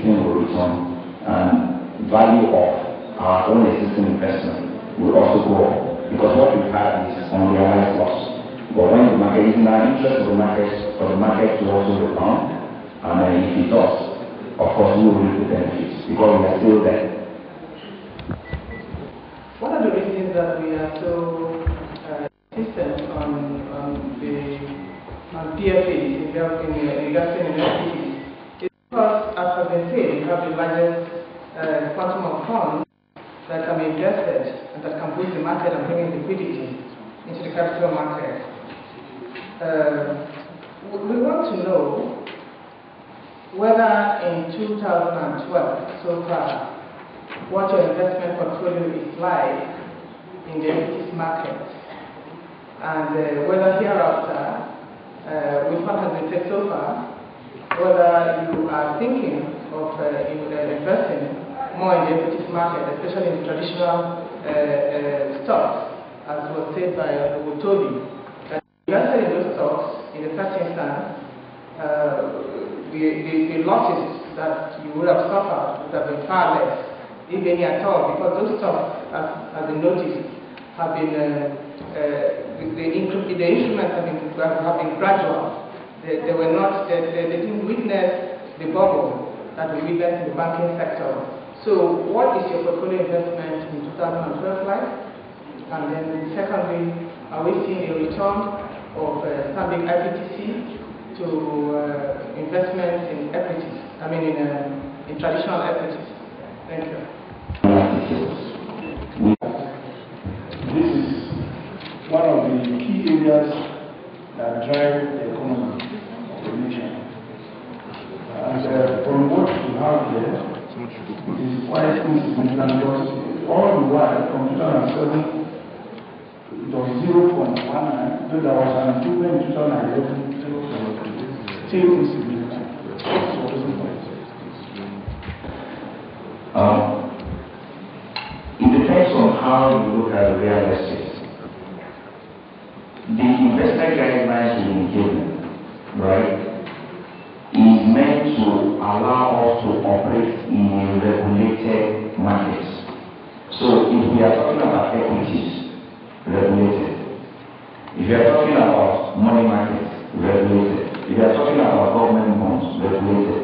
thing will return, and value of our own existing investment will also go up, because what we've had is unrealized loss. But when the market is in our interest for the market to also rebound, and if it does, of course we will reap the benefits because we are still there. One of the reasons that we are so insistent on PFAs in investing in equities is because, as has been said, we have the largest quantum of funds that can be invested and that can boost the market and bring in liquidity into the capital market. We want to know whether in 2012, so far, what your investment portfolio is like in the equities market, and whether hereafter, with what has been said so far, whether you are thinking of investing more in the equities market, especially in traditional stocks, as was said by Toby, that invested in those stocks in the first instance, the losses that you would have suffered would have been far less, if any at all, because those stocks, as been noticed, have been the instruments have been gradual. They didn't witness the bubble that we witnessed in the banking sector. So, what is your portfolio investment in 2012 like? And then, secondly, are we seeing a return of standing IPTC to investments in equities? I mean, in traditional equities. Thank you. This is one of the key areas that drive the economy of the nation. And from what we have there, it is quite insignificant because all the while from 2007 it was 0.19, though there was an improvement in 2011, still insignificant. It depends on how you look at real estate. The investment guidelines we've been given, right, is meant to allow us to operate in a regulated market. So if we are talking about equities, regulated. If you are talking about money markets, regulated. If you are talking about government bonds, regulated.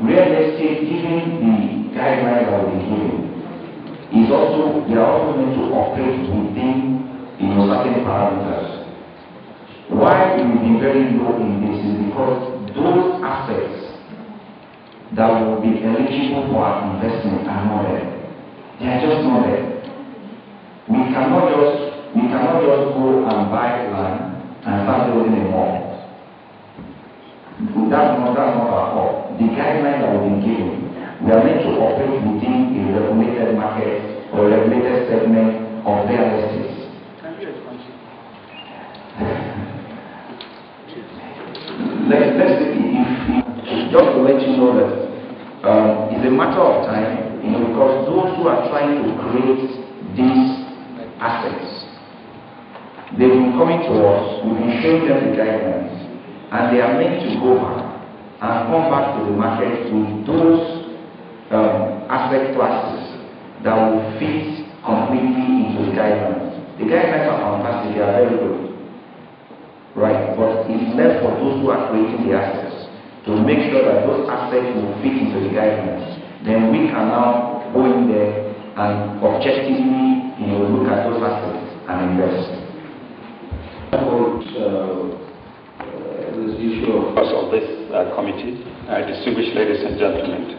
Real estate, given the guidelines that we've been given, is also, they are also meant to operate within certain parameters. Why it will be very low in this is because those assets that will be eligible for our investment are not there. They are just not there. We cannot just go and buy land and start building a mall. That's not our fault. The guidelines that we've been given, we are meant to operate within a regulated market or regulated segment of real estate. Let's just to let you know that it's a matter of time, because those who are trying to create these assets, they've been coming to us, we've been showing them the guidelines, and they are meant to go back and come back to the market with those asset classes that will fit completely into the guidelines. The guidelines are fantastic, they are very good. Right, but it's left for those who are creating the assets to make sure that those assets will fit into the guidelines. Then we can now go in there and objectively, look at those assets and invest. This issue of this committee, distinguished ladies and gentlemen,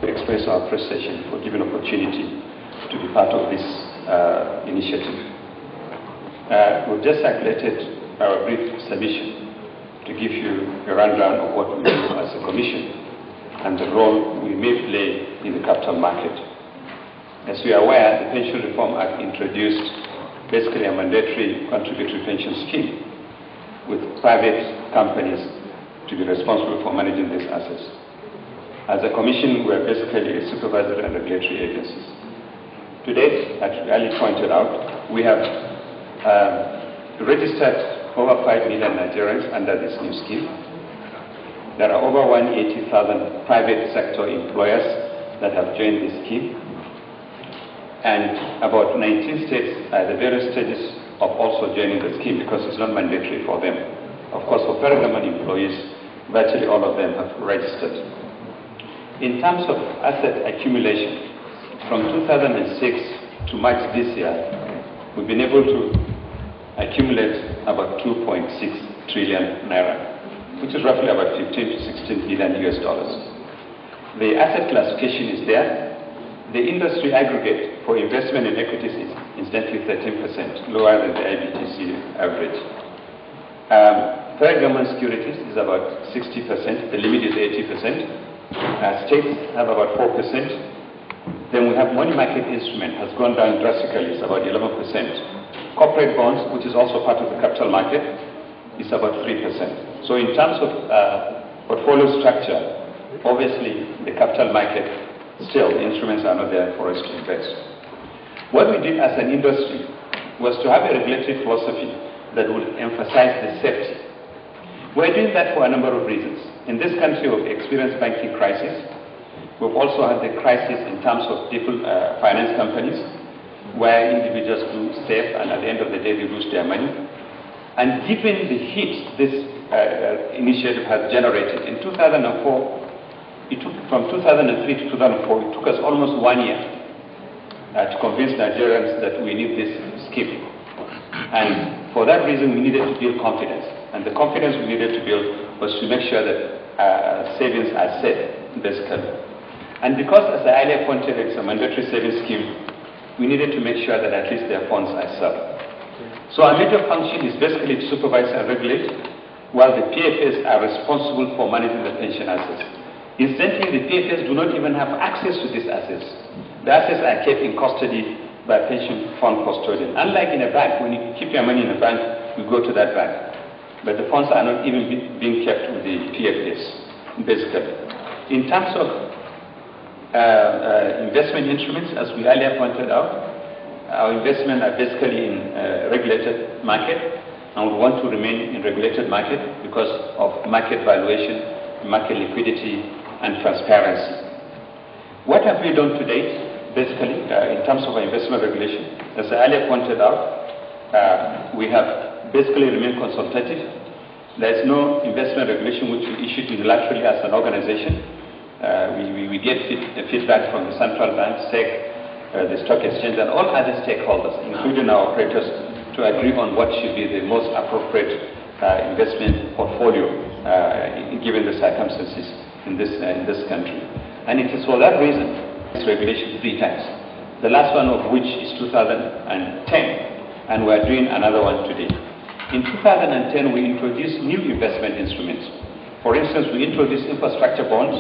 we express our appreciation for giving opportunity to be part of this initiative. We've just circulated our brief submission to give you a rundown of what we do as a commission and the role we may play in the capital market. As we are aware, the Pension Reform Act introduced basically a mandatory contributory pension scheme with private companies to be responsible for managing these assets. As a commission, we are basically a supervisory and regulatory agencies. To date, as Ali pointed out, we have registered over 5 million Nigerians under this new scheme. There are over 180,000 private sector employers that have joined the scheme, and about 19 states are at the various stages of also joining the scheme because it's not mandatory for them. Of course, for federal government employees, virtually all of them have registered. In terms of asset accumulation, from 2006 to March this year, we've been able to accumulate about 2.6 trillion naira, which is roughly about 15 to 16 billion US dollars. The asset classification is there. The industry aggregate for investment in equities is incidentally 13%, lower than the IBTC average. Federal government securities is about 60%, the limit is 80%. States have about 4%. Then we have money market instrument has gone down drastically, it's about 11%. Corporate bonds, which is also part of the capital market, is about 3%. So in terms of portfolio structure, obviously the capital market, still the instruments are not there for us to invest. What we did as an industry was to have a regulatory philosophy that would emphasize the safety. We're doing that for a number of reasons. In this country, we've experienced banking crisis. We've also had the crisis in terms of people, finance companies, where individuals do safe and at the end of the day they lose their money. And given the hit this initiative has generated, in 2004, from 2003 to 2004, it took us almost 1 year to convince Nigerians that we need this scheme. And for that reason, we needed to build confidence. And the confidence we needed to build was to make sure that savings are safe, basically. And because, as I earlier pointed, it's a mandatory savings scheme, we needed to make sure that at least their funds are safe. So our major function is basically to supervise and regulate, while the PFS are responsible for managing the pension assets. Incidentally, the PFS do not even have access to these assets. The assets are kept in custody by pension fund custodian. Unlike in a bank, when you keep your money in a bank, you go to that bank. But the funds are not even being kept with the PFS, basically. In terms of investment instruments, as we earlier pointed out, our investments are basically in regulated market, and we want to remain in regulated market because of market valuation, market liquidity, and transparency. What have we done to date, basically, in terms of our investment regulation? As I earlier pointed out, we have basically remained consultative. There is no investment regulation which we issued unilaterally as an organization. We get feedback from the central bank, SEC, the stock exchange, and all other stakeholders, including our operators, to agree on what should be the most appropriate investment portfolio given the circumstances in this country. And it is for that reason this regulation 3 times. The last one of which is 2010, and we are doing another one today. In 2010, we introduced new investment instruments. For instance, we introduced infrastructure bonds,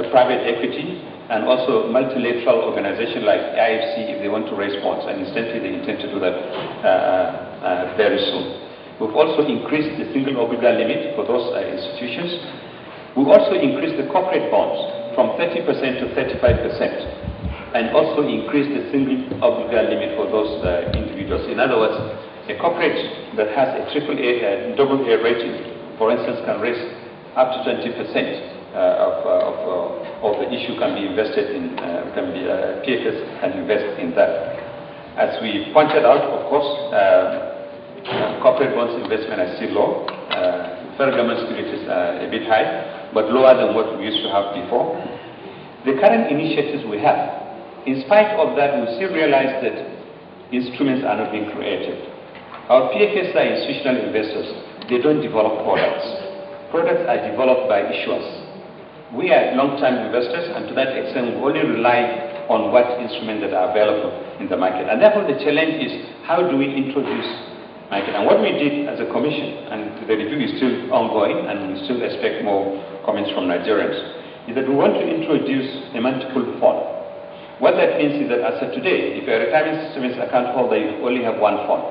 private equity, and also multilateral organizations like IFC if they want to raise bonds, and incidentally they intend to do that very soon. We've also increased the single obligor limit for those institutions. We've also increased the corporate bonds from 30% to 35%, and also increased the single obligor limit for those individuals. In other words, a corporate that has a double A rating, for instance, can raise up to 20% of the issue can be invested in, PFS can invest in that. As we pointed out, of course, corporate bonds investment are still low. Federal government securities are a bit high, but lower than what we used to have before. The current initiatives we have, in spite of that, we still realize that instruments are not being created. Our PFS are institutional investors. They don't develop products. Products are developed by issuers. We are long-term investors, and to that extent, we only rely on what instruments that are available in the market. And therefore, the challenge is, how do we introduce market? And what we did as a commission, and the review is still ongoing, and we still expect more comments from Nigerians, is that we want to introduce a multiple fund. What that means is that as of today, if you're a retirement savings account holder, you only have one fund.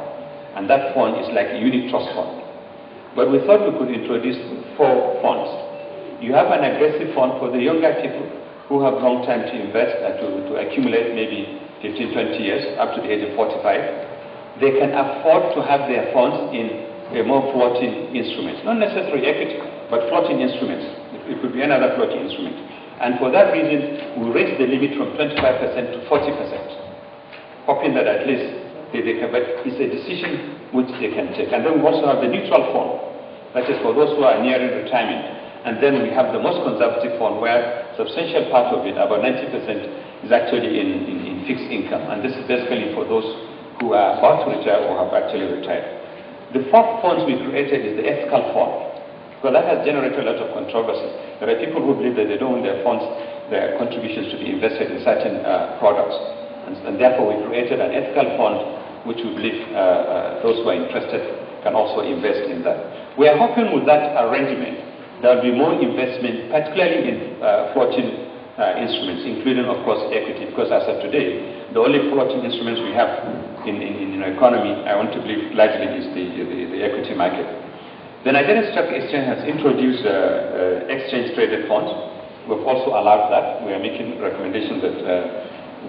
And that fund is like a unit trust fund. But we thought we could introduce 4 funds. You have an aggressive fund for the younger people who have long time to invest and to accumulate maybe 15, 20 years, up to the age of 45. They can afford to have their funds in a more floating instrument, not necessarily equity. but floating instruments. It could be another floating instrument. And for that reason, we raised the limit from 25% to 40%, hoping that at least they can, but it's a decision which they can take. And then we also have the neutral fund, that is for those who are nearing retirement. And then we have the most conservative fund, where substantial part of it, about 90%, is actually in fixed income. And this is basically for those who are about to retire or have actually retired. The fourth fund we created is the ethical fund, because that has generated a lot of controversy. There are people who believe that they don't want their funds, their contributions to be invested in certain products. And therefore we created an ethical fund, which we believe those who are interested can also invest in that. We are hoping with that arrangement, there will be more investment, particularly in floating instruments, including, of course, equity, because as of today, the only floating instruments we have in the economy, I want to believe, largely is the equity market. The Nigerian Stock Exchange has introduced exchange-traded funds. We've also allowed that. We are making recommendations that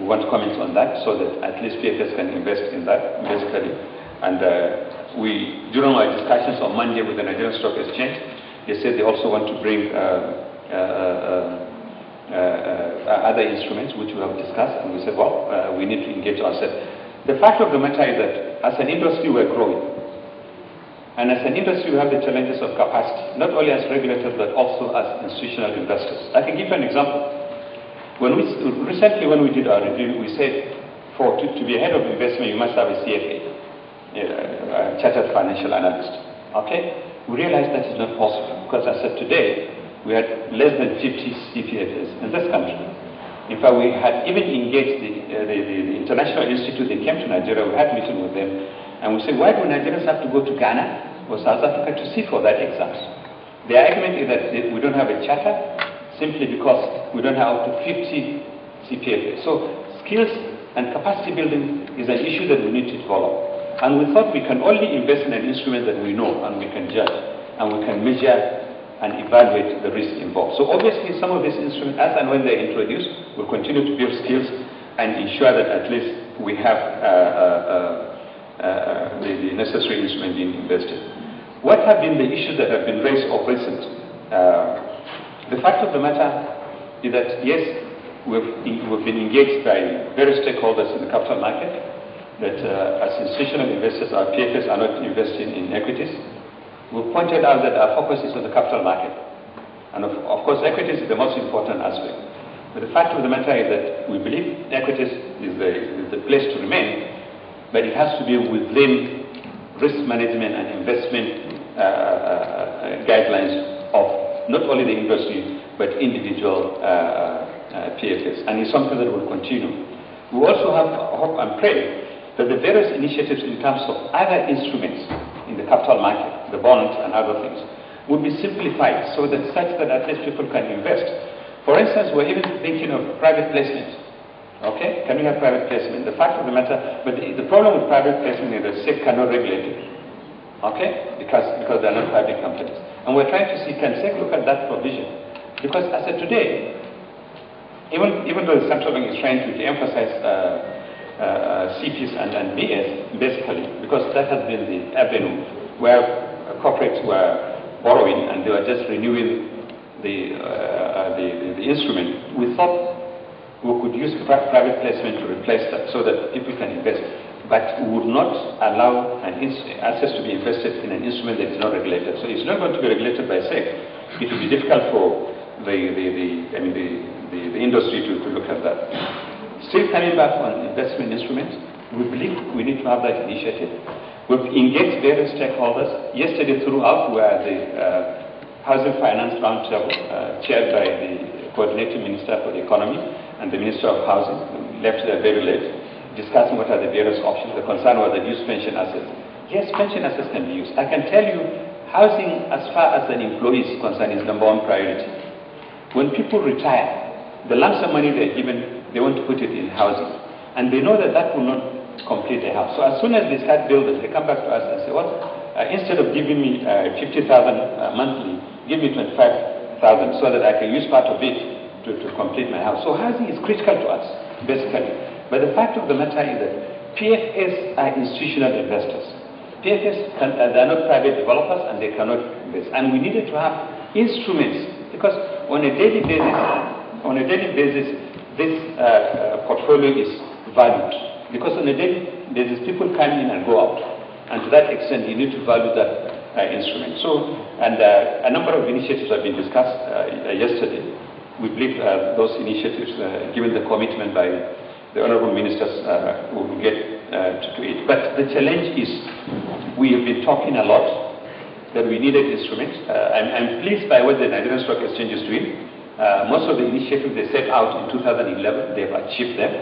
we want to comment on that, so that at least PFS can invest in that, basically. And during our discussions on Monday with the Nigerian Stock Exchange, they said they also want to bring other instruments, which we have discussed, and we said, well, we need to engage ourselves. The fact of the matter is that as an industry, we're growing. And as an industry, we have the challenges of capacity, not only as regulators, but also as institutional investors. I can give you an example. Recently, when we did our review, we said, to be a head of investment, you must have a CFA, a Chartered Financial Analyst. Okay? We realized that is not possible, because as of today, we had less than 50 CPFs in this country. In fact, we had even engaged the International Institute. They came to Nigeria, we had a meeting with them, and we said, why do Nigerians have to go to Ghana or South Africa to sit for that exams? The argument is that we don't have a charter, simply because we don't have up to 50 CPFs. So skills and capacity building is an issue that we need to develop. And we thought we can only invest in an instrument that we know and we can judge and we can measure and evaluate the risk involved. So obviously some of these instruments, as and when they're introduced, will continue to build skills and ensure that at least we have the necessary instrument being invested. What have been the issues that have been raised of recent? The fact of the matter is that, yes, we've been engaged by various stakeholders in the capital market, that as institutional investors, our PFS are not investing in equities. We've pointed out that our focus is on the capital market. And of course, equities is the most important aspect. But the fact of the matter is that we believe equities is the place to remain, but it has to be within risk management and investment guidelines of not only the industry, but individual PFS. And it's something that will continue. We also have hope and pray that the various initiatives in terms of other instruments in the capital market, the bonds and other things, would be simplified so that such that at least people can invest. For instance, we're even thinking of private placement. Okay? Can we have private placement? The fact of the matter, but the problem with private placement is that SEC cannot regulate it. Okay? Because they're not private companies. And we're trying to see, can SEC look at that provision? Because as of today, even though the central bank is trying to de-emphasize CPs and BS, basically, because that has been the avenue where corporates were borrowing and they were just renewing the instrument. We thought we could use private placement to replace that so that people can invest. But we would not allow assets to be invested in an instrument that is not regulated. So it's not going to be regulated by SEC. It will be difficult for the industry to look at that. Still coming back on investment instruments, we believe we need to have that initiative. We've engaged various stakeholders. Yesterday throughout were the Housing Finance Roundtable, chaired by the Coordinating Minister for the Economy and the Minister of Housing. We left there very late, discussing what are the various options. The concern was the use pension assets. Yes, pension assets can be used. I can tell you, housing as far as an employee is concerned is number one priority. When people retire, the lump sum money they're given, they want to put it in housing. And they know that that will not complete the house. So as soon as they start building, they come back to us and say, well, instead of giving me 50,000 monthly, give me 25,000 so that I can use part of it to complete my house. So housing is critical to us, basically. But the fact of the matter is that PFS are institutional investors. PFS, they are not private developers and they cannot invest. And we needed to have instruments, because on a daily basis, this portfolio is valued. Because on a daily basis, people come in and go out. And to that extent, you need to value that instrument. So, and a number of initiatives have been discussed yesterday. We believe those initiatives, given the commitment by the honorable ministers, will get to it. But the challenge is, we have been talking a lot that we needed instruments. I'm pleased by what the Nigerian Stock Exchange is doing. Most of the initiatives they set out in 2011, they've achieved them.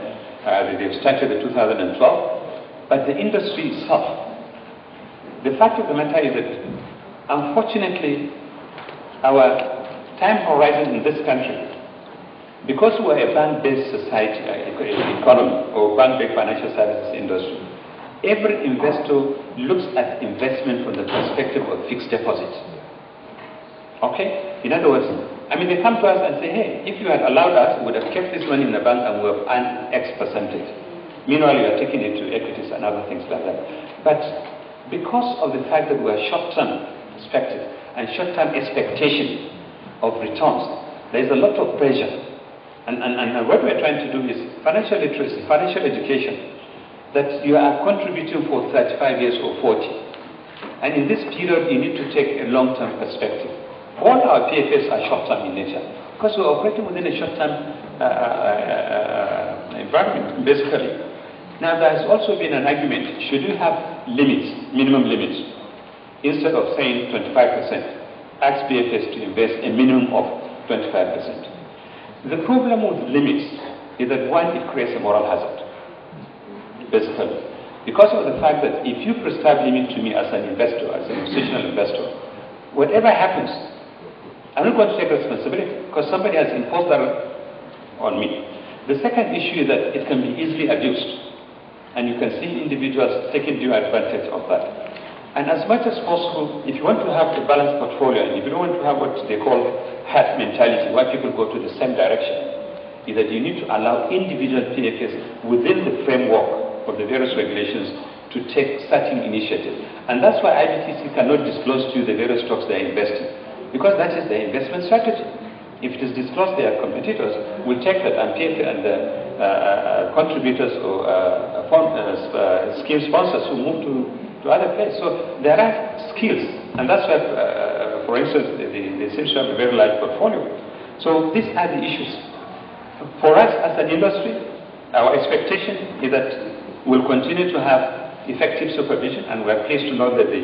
They've started in 2012. But the industry itself, the fact of the matter is that, unfortunately, our time horizon in this country, because we're a bank-based society, economy, or bank-based financial services industry, every investor looks at investment from the perspective of fixed deposits. Okay? In other words, I mean, they come to us and say, hey, if you had allowed us, we would have kept this money in the bank and we would have earned X percentage. Meanwhile, you are taking it to equities and other things like that. But because of the fact that we are short-term perspective and short-term expectation of returns, there is a lot of pressure. And what we are trying to do is financial literacy, financial education, that you are contributing for 35 years or 40. And in this period, you need to take a long-term perspective. All our PFS are short-term in nature, because we're operating within a short-term environment, basically. Now, there has also been an argument, should you have limits, minimum limits, instead of saying 25%, ask PFS to invest a minimum of 25%. The problem with limits is that, one, it creates a moral hazard, basically. Because of the fact that if you prescribe limit to me as an investor, as an institutional investor, whatever happens, I'm not going to take responsibility because somebody has imposed that on me. The second issue is that it can be easily abused, and you can see individuals taking due advantage of that. And as much as possible, if you want to have a balanced portfolio, and if you don't want to have what they call herd mentality, where people go to the same direction, is that you need to allow individual PFS within the framework of the various regulations to take certain initiatives. And that's why IBTC cannot disclose to you the various stocks they are investing, because that is their investment strategy. If it is disclosed, their competitors will take that, and PFS and the contributors or scheme sponsors will move to other places. So there are skills, and that's why, for instance, they seem to have a very large portfolio. So these are the issues. For us as an industry, our expectation is that we'll continue to have effective supervision, and we're pleased to know that the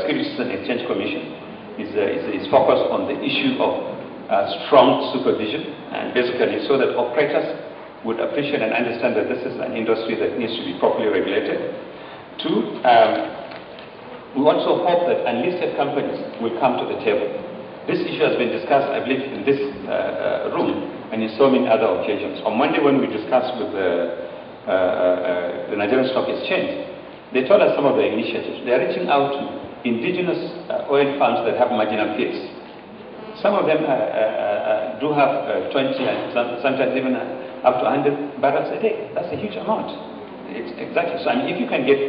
Securities and Exchange Commission is focused on the issue of strong supervision, and basically so that operators would appreciate and understand that this is an industry that needs to be properly regulated. Two, we also hope that unlisted companies will come to the table. This issue has been discussed, I believe, in this room and in so many other occasions. On Monday, when we discussed with the Nigerian Stock Exchange, they told us some of their initiatives. They are reaching out to indigenous oil farms that have marginal fields. Some of them do have 20 and sometimes even up to 100 barrels a day. That's a huge amount. It's exactly so. I mean, if you can get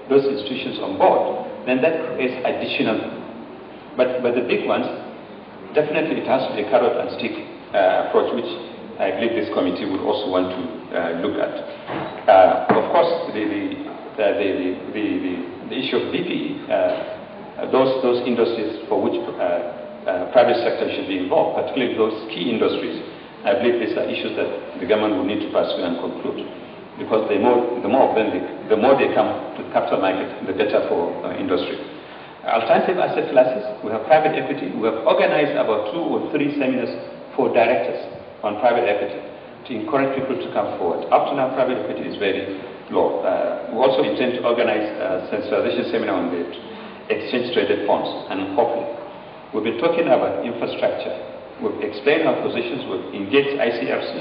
those institutions on board, then that creates additional. But the big ones, definitely it has to be a carrot and stick approach, which I believe this committee would also want to look at. Of course, the issue of BPE, those industries for which private sector should be involved, particularly those key industries, I believe these are issues that the government will need to pursue and conclude. Because the more of them, the more they come to the capital market, the better for industry. Alternative asset classes, we have private equity. We have organized about 2 or 3 seminars for directors on private equity to encourage people to come forward. Up to now, private equity is very low. We also intend to organize a sensitization seminar on the exchange-traded funds and hopefully. We've been talking about infrastructure. We've explained our positions. We've engaged ICRC.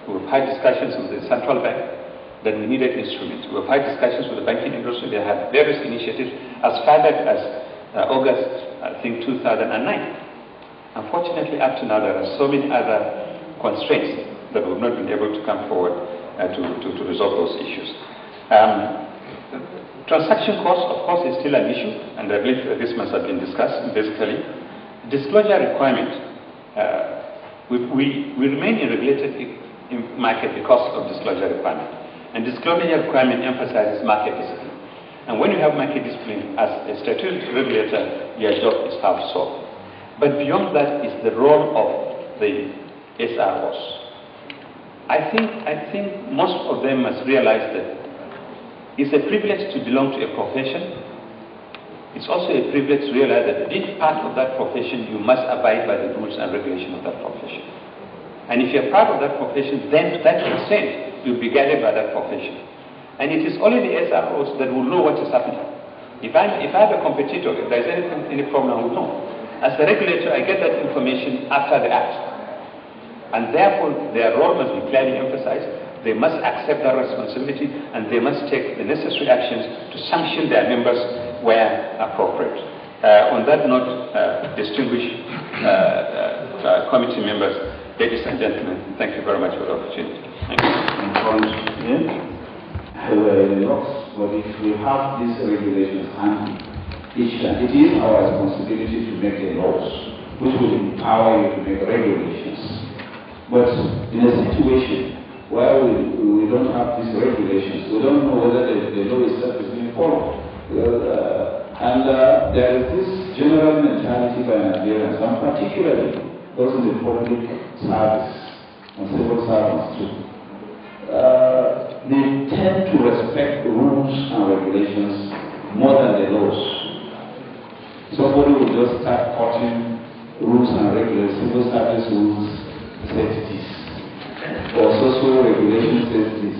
We've had discussions with the central bank that we needed instruments. We've had discussions with the banking industry. They had various initiatives as far back as August, I think, 2009. Unfortunately, up to now, there are so many other constraints that we've not been able to come forward to resolve those issues. Transaction cost, of course, is still an issue, and I believe this must have been discussed. Basically, disclosure requirement, we remain in regulated market because of disclosure requirement. And disclosure requirement emphasizes market discipline. And when you have market discipline, as a statutory regulator, your job is half solved. But beyond that is the role of the SROs. I think most of them must realize that it's a privilege to belong to a profession. It's also a privilege to realize that being part of that profession, you must abide by the rules and regulations of that profession. And if you're part of that profession, then to that extent, you'll be guided by that profession. And it is only the SROs that will know what is happening. If I have a competitor, if there's any problem, I will know. As a regulator, I get that information after the act. And therefore, their role must be clearly emphasized. They must accept that responsibility, and they must take the necessary actions to sanction their members where appropriate. On that note, distinguished committee members, ladies and gentlemen, thank you very much for the opportunity. Thank you. But if we have these regulations handy, it is our responsibility to make the laws, which will empower you to make regulations. But in a situation where we don't have these regulations, we don't know whether the law itself is being followed. There is this general mentality by Nigerians, and particularly those in the public service and civil servants too. They tend to respect the rules and regulations more than the laws. Somebody will just start quoting rules and regulations, civil service rules says this, or social regulation says this.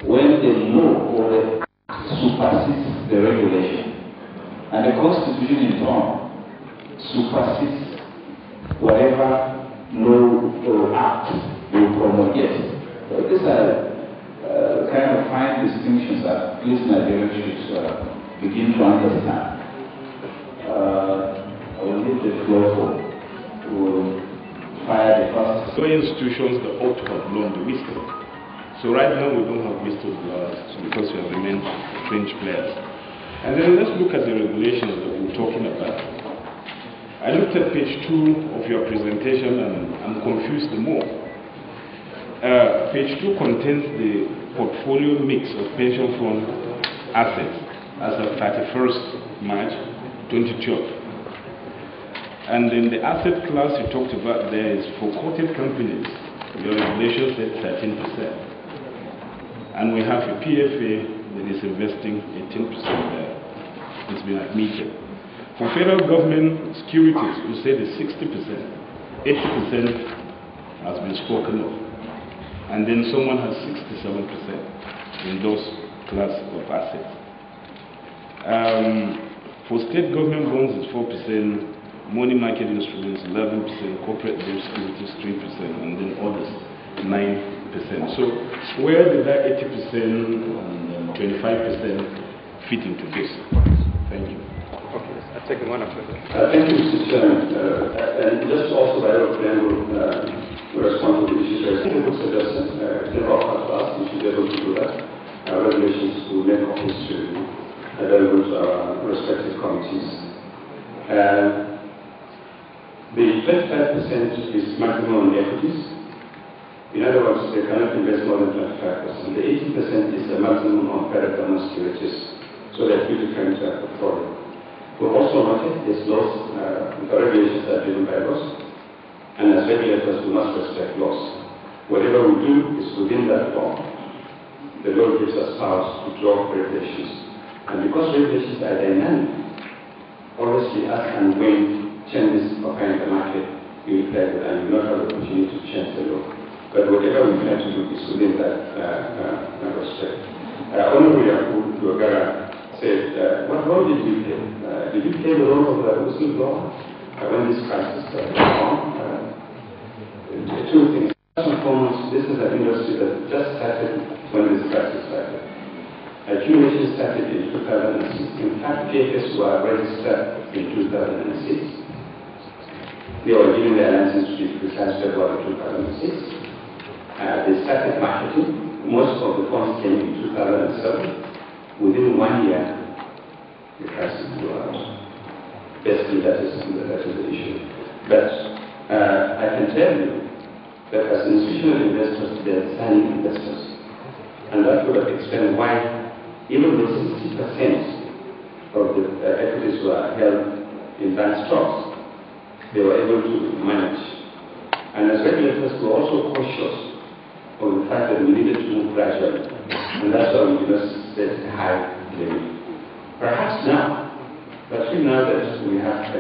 When the law or the act supersedes the regulation, and the Constitution in turn supersedes whatever law or act will promulgate. So these are kind of fine distinctions that at least Nigerians should begin to understand. I will leave the floor to fire the first. So institutions that ought to have known the wisdom. So right now we don't have wisdom because we have remained fringe players. And then let's look at the regulations that we're talking about. I looked at page 2 of your presentation and I'm confused more. Page 2 contains the portfolio mix of pension fund assets as of 31st March 2012. And in the asset class you talked about, there is for quoted companies, your regulation said 13%. And we have a PFA that is investing 18% there. It's been admitted. For federal government securities, you say the 60%, 80% has been spoken of. And then someone has 67% in those class of assets. For state government bonds, it's 4%, money market instruments, 11%, corporate debt securities, 3%, and then others, 9%. So where did that 80% and 25% fit into this? Thank you. Okay, I'll take the one after that. Thank you, Mr. Chairman. And just also by your plan, respond to the issues raised. I would suggest general class, we should be able to do that. Regulations to make copies to available to our respective committees. The 25% is maximum on equities. In other words, they cannot invest more than 25%. The 80% is the maximum on federal government securities, so that we different portfolio. We also noted these laws, the regulations are driven by laws. And as regulators, we must respect laws. Whatever we do is within that law. The law gives us powers to draw regulations. And because regulations are dynamic, obviously as and when changes occur in the market, you will play with and you will not have the opportunity to change the law. But whatever we plan to do is within that respect. Honorable Yaku Dogara said, what role did we play? Did we play the role of the whistleblower when this crisis started? Two things. First and foremost, this is an industry that just started when this crisis started. Accumulation started in 2006. In fact, PFS were registered in 2006. They were given their license to be precise February 2006. They started marketing. Most of the funds came in 2007. Within 1 year, the crisis blew out. Basically, that is the issue. But I can tell you that as institutional investors, they are silent investors. And that would have explained why, even though 60% of the equities were held in bank stocks, they were able to manage. And as regulators, we were also cautious of the fact that we needed to move gradually. And that's why we just set a high limit. Perhaps now, particularly now that we have a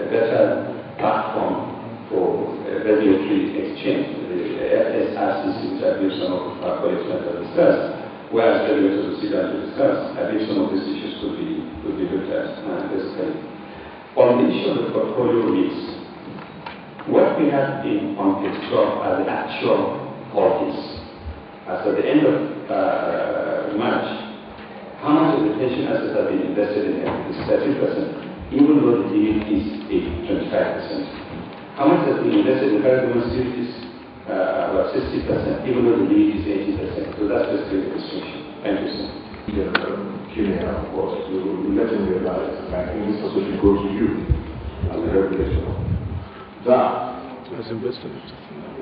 better platform for regulatory exchange, the FSRCC, which I believe some of our colleagues have discussed, whereas regulators will sit down to discuss, I believe some of these issues could be looked at basically. On the issue of the portfolio mix, what we have on page 12 are the actual holdings. As at the end of March, how much of the pension assets have been invested in equities? 30%, even though the yield is 25%. How much has been invested in current securities? About 60%, even though the yield is 80%. So that's basically the distinction. Thank you, sir. Kenya, of course, to let him realize, and I think this also should go to you as a regulator, that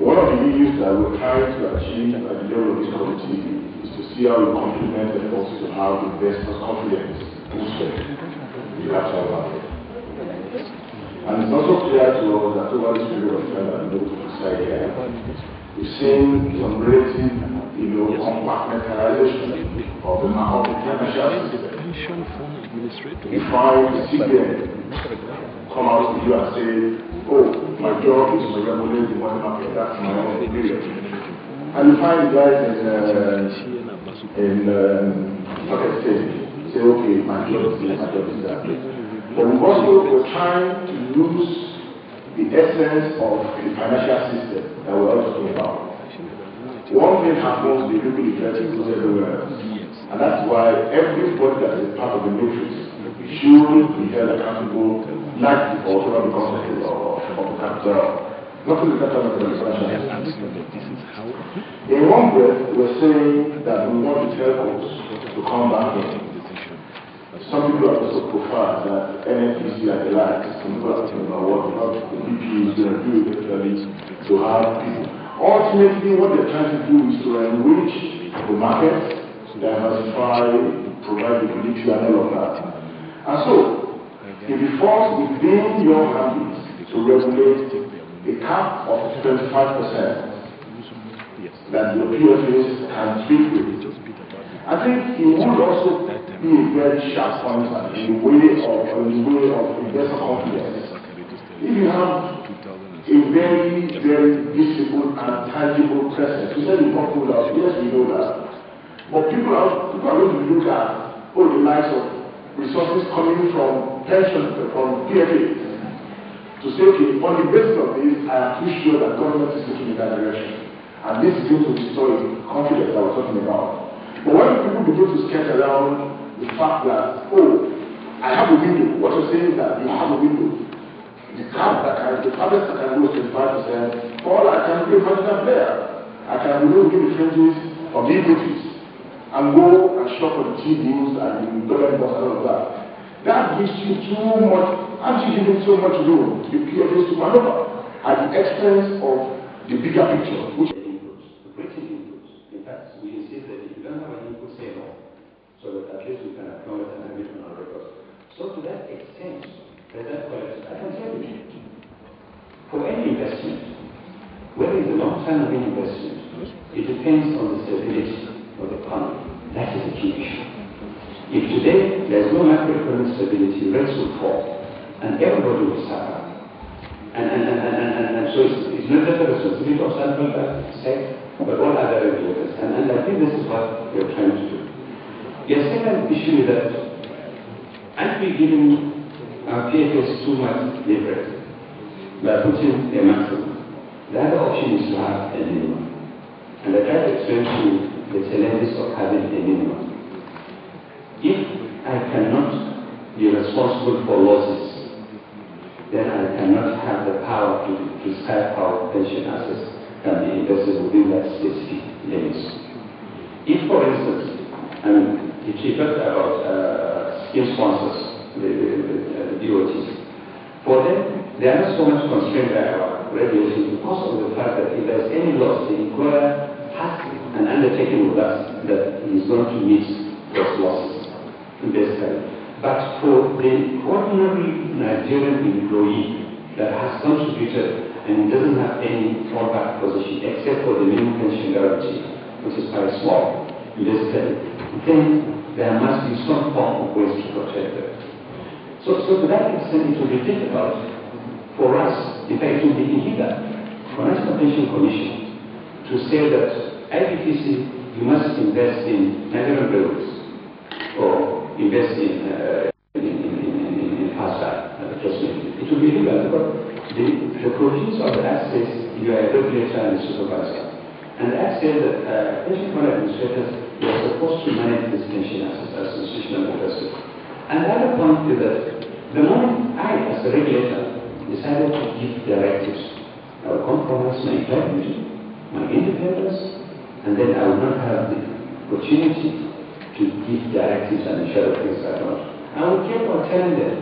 one of the issues that we're trying to achieve at the level of this committee is to see how we complement the efforts to have investors' confidence boosted in the capital market. And it's also clear to us that over this period of time that we know to decide here, we've seen some relative, compartmentalization of the financial system. We find the CBN come out to you and say, oh, my job is to regulate the money market, that's my own period. And you find the guys in market state say, okay, my job is this, my job is that. But we're trying to lose the essence of the financial system that we're all talking about. One thing happens, the people effect goes everywhere. And that's why everybody that is part of the matrix should be held accountable, like the author of the concept of the capital. Not the capital, but the financial system. In one breath, we're saying that we want the telcos to come back in. Some people have also profiled that NFPC and the likes, some people are talking about what the BP is going to do eventually to have people. Ultimately, what they're trying to do is to enrich the market, diversify, provide liquidity and all of that. And so, if it falls within your habits to regulate a cap of 25% that your PFAs can speak with, I think it would also be a very sharp pointer in the way of investor confidence. If you have a very, very visible and tangible presence, we said in popular, yes, we know that. But people are going to look at the likes of resources coming from pension, from PFA, to say, okay, on the basis of this, I am too sure that government is looking in that direction. And this is going to restore the confidence that we're talking about. But when people begin to sketch around the fact that, I have a window, what you're saying is that you have a window. The cap that the farthest I can go is 25%, or I can be a marginal player. I can go within the fringes of the equities and go and shop for the TVs and the government bonds and all of that. That gives you too much, actually giving so much room to the PFAs to maneuver at the expense of the bigger picture, which in fact, we insist that if you don't have an input, say no, so that at least we can acknowledge and have it on our records. So to that extent, President College, I can tell you, for any investment, whether it's a long-term investment, it depends on the stability of the economy. That is the key issue. If today there's no macroeconomic stability, rates will fall, and everybody will suffer. And so it's not just the responsibility of central bank, state, but all other regulators. And I think this is what we're trying to do. The second issue is that aren't we giving our PFS too much leverage by putting a maximum? The other option is to have a minimum. And I try to explain to you the challenges of having a minimum. If I cannot be responsible for losses, then I cannot have the power to decide how pension assets can be invested within that specific limits. If, for instance, if you talk about scheme sponsors, the DOTs. For them, they are not so much constrained by our regulations because of the fact that if there's any loss, the employer has an undertaking with us that he is going to meet those losses, basically. But for the ordinary Nigerian employee that has contributed and doesn't have any fallback position except for the minimum pension guarantee, which is quite small, basically, then there must be some form of ways to protect them. So to that extent, it will be difficult for us, in fact, it will be illegal for National Pension Commission to say that IPTC, you must invest in Nigerian railways or invest in FASA. It will be illegal because the provisions of the Act says you are a regulator and a supervisor. And the Act says that pension fund administrators are supposed to manage this pension as institutional investors. And the other point is that the moment I, as a regulator, decided to give directives, I will compromise my integrity, my independence, and then I will not have the opportunity to give directives and ensure that things are done. I will keep on telling them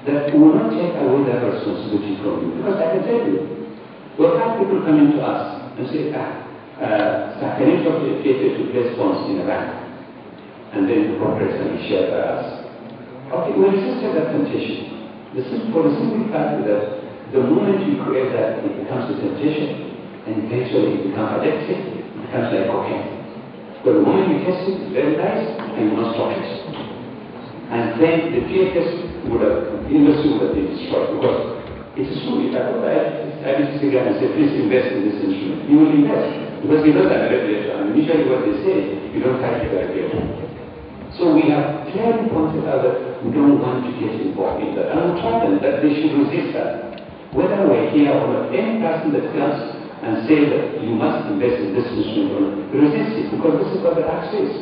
that we will not take away that responsibility from you. Because I can tell you, we'll have people coming to us and say, sir, can you talk to the PFA to place funds in a bank? And then the corporates can be shared by us. Okay, we resisted that temptation. For the simple fact that the moment you create that, it becomes a temptation, and eventually it becomes addictive, it becomes like cocaine. But the moment you test it, it's very nice, and you must stop it. And then the PFS the industry would have been destroyed, because it is true. If I go to IBC and say, please invest in this instrument, you will invest, because he doesn't have a regulator, and usually what they say, you don't have the regulator. So we have clearly pointed out that we don't want to get involved in that. And we told them that they should resist that. Whether we're here or not, any person that comes and says that you must invest in this instrument or not, resist it, because this is what the Act says.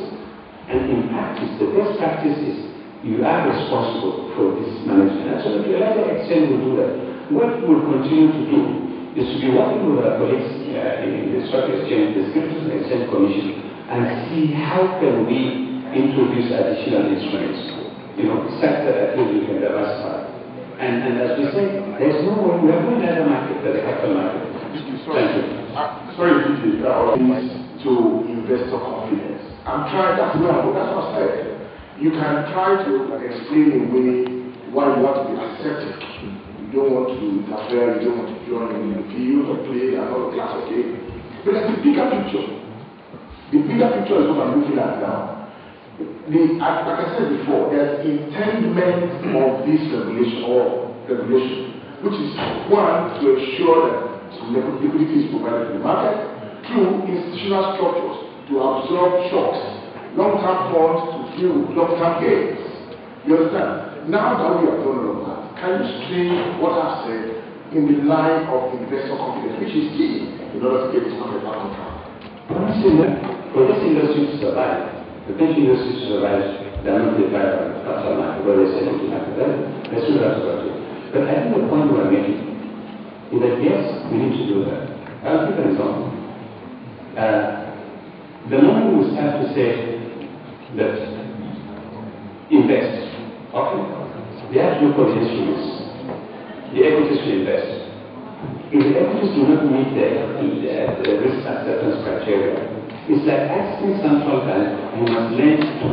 And in practice, the best practice is you are responsible for this management. And so to a larger extent we'll do that. What we'll continue to do is to be working with our colleagues in the Stock Exchange, the Securities and Exchange Commission, and see how can we introduce additional instruments, such that I think we can diversify. And as we say, there's no way, we have no other market than the capital market. Thank you. Sorry, to investor confidence. I'm trying, that's what I said. You can try to explain away why you want to be assertive. You don't want to interfere, you don't want to join in the field or play another class of game. But there's the bigger picture. The bigger picture is what I'm looking at now. Like I said before, there's intendment of this regulation, which is one, to ensure that liquidity is provided in the market, two, institutional structures to absorb shocks, long-term funds to deal with long-term gains. You understand? Now that we have done all of that, can you explain what I've said in the line of investor confidence, which is key in order to get this market back on track? Honestly, for this industry to survive, the pension industry to survive, they are not defined by the capital market, but they say to market. That's what I'm about it. But I think the point we're making is that yes, we need to do that. I'll give an example. The moment we start to say that invest, okay, they have to look for the instruments, the equities to invest. If the equities do not meet the risk acceptance criteria, it's like asking central bank, you must lend to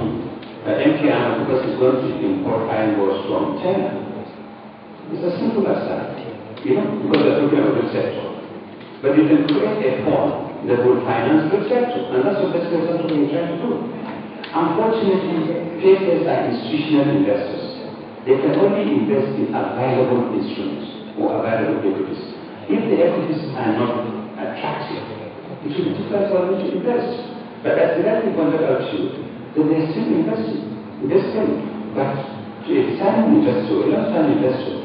MKR because it's going to import iron ore from China. It's as simple as that, because they're talking about the sector. But you can create a fund that will finance the sector, and that's what the central bank is trying to do. Unfortunately, PFAs are institutional investors. They can only invest in available instruments or available equities. If the equities are not attractive, it will be difficult for them to invest. But as the rightly pointed out to you, then they're still investing. But to a silent investor, a long-term investor,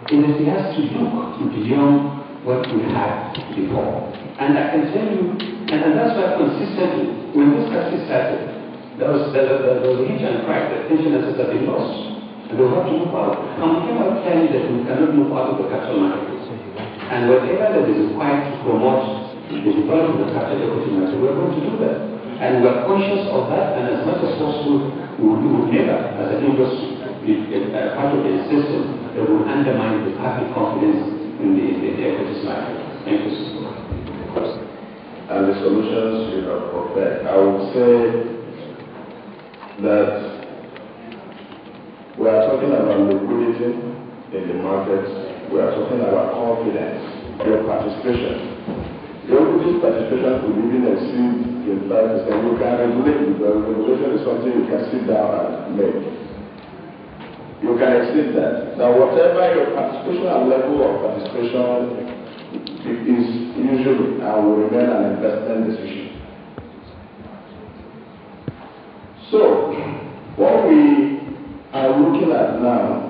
he has to look beyond what we had before. And I can tell you, and that's why consistently, when this country started, there was a huge and cry that pension assets have been lost. And we have to move out. And we came out clearly that we cannot move out of the capital markets. And whatever that is required to promote the development of the capital equity market, we're going to do that. And we're conscious of that, and as much as possible, we would never, as an industry, part of a system that will undermine the public confidence in the equities market. Thank you. And the solutions you have prepared, I would say that we are talking about liquidity in the market, we are talking about confidence, your participation. Your equity participation could even exceed 25%. You can regulate, because regulation is something you can sit down and make. You can exceed that. Now, whatever your participation and level of participation is usually and will remain an investment decision. So, what we are looking at now,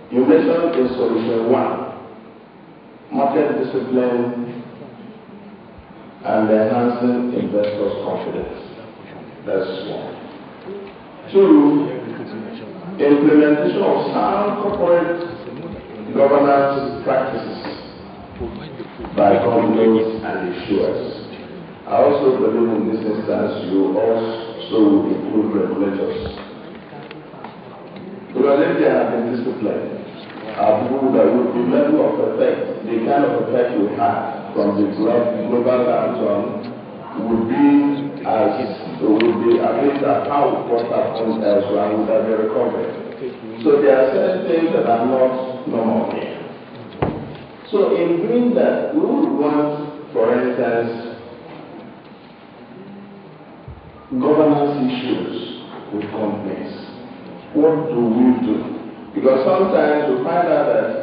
you mentioned in solution 1, market discipline and enhancing investors' confidence. That's 1. 2, implementation of sound corporate governance practices by companies and issuers. I also believe in this instance you also include regulators. Because if they have been disciplined, I believe that with the level of effect, the kind of effect we had from the global downturn would be at least at how what happened elsewhere would have been recovered. So there are certain things that are not normal here. So in doing that, we would want, for instance, governance issues with companies. What do we do? Because sometimes we find out that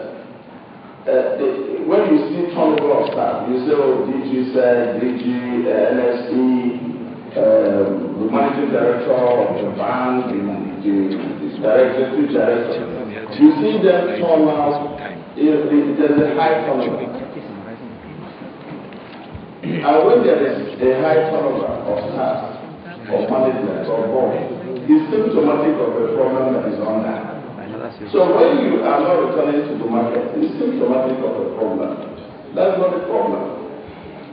when you see turnover of staff, you say, oh, DG said, DG, NSE, the managing director of the bank, the director, chief director. You see them turn out, there's a high turnover. And when there is a high turnover of staff, of management, or board, it's symptomatic of a problem that is on that. So when you are not returning to the market, it's symptomatic of a problem. That's not a problem.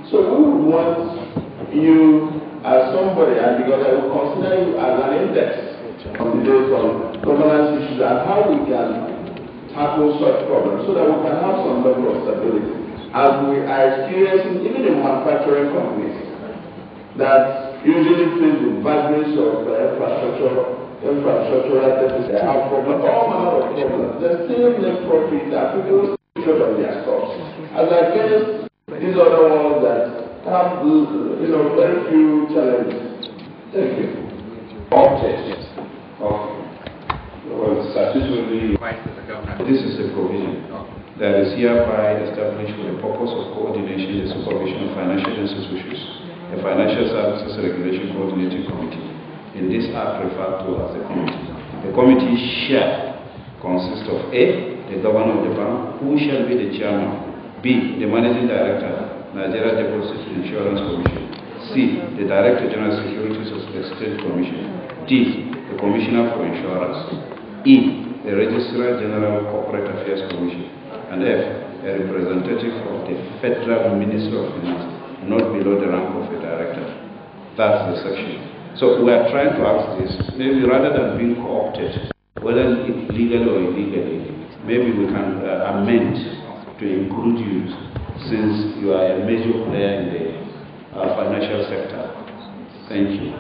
So we would want you as somebody, and because I will consider you as an index on the days on governance issues and how we can tackle such problems so that we can have some level of stability. As we are experiencing, even in manufacturing companies, that usually face the vagaries of infrastructural deficit, they have problems, all manner of problems. They still make profit and people still on their stocks. As against these other ones that have, very few challenges. Thank you. Okay. Well, statutorily, this is a provision that is hereby established for the purpose of coordination and supervision of financial institutions. The Financial Services Regulation Coordinating Committee. In this act referred to as the committee. The committee shall consist of A, the governor of the bank, who shall be the chairman; B, the managing director, Nigeria Deposit Insurance Commission; C, the Director General Securities Exchange Commission; D, the Commissioner for Insurance; E, the Registrar General Corporate Affairs Commission; and F, a representative of the Federal Ministry of Finance, not below the rank of a director. That's the section. So we are trying to ask this, maybe rather than being co-opted, whether it's legally or illegally, maybe we can amend to include you, since you are a major player in the financial sector. Thank you.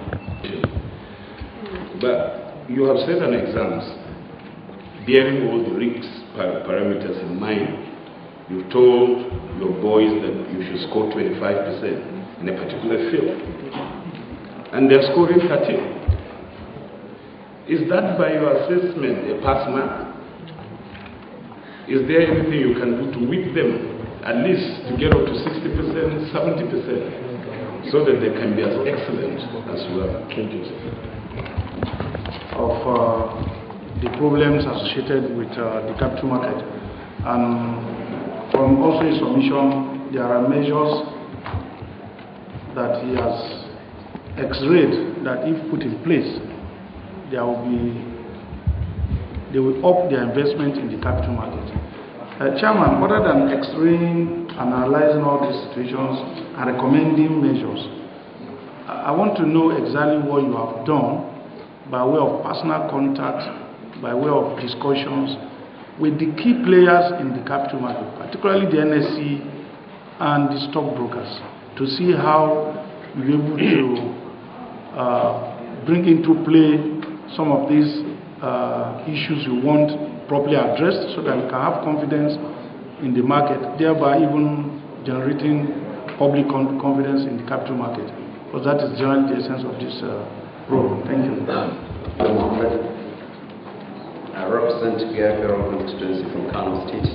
But you have set an exams, bearing all the risk parameters in mind. You told your boys that you should score 25% in a particular field, and they're scoring 13. Is that, by your assessment, a pass mark? Is there anything you can do to whip them, at least to get up to 60%, 70%, so that they can be as excellent as you have told yourself? Of the problems associated with the capital market. And from also his submission, there are measures that he has x-rayed that if put in place, they will up their investment in the capital market. Chairman, other than x-raying, analyzing all these situations and recommending measures, I want to know exactly what you have done by way of personal contact by way of discussions with the key players in the capital market, particularly the NSE and the stockbrokers, to see how we're able to bring into play some of these issues we want properly addressed, so that we can have confidence in the market, thereby even generating public confidence in the capital market. Because that is generally the essence of this role. Thank you. I represent Gafero constituency from Kano State.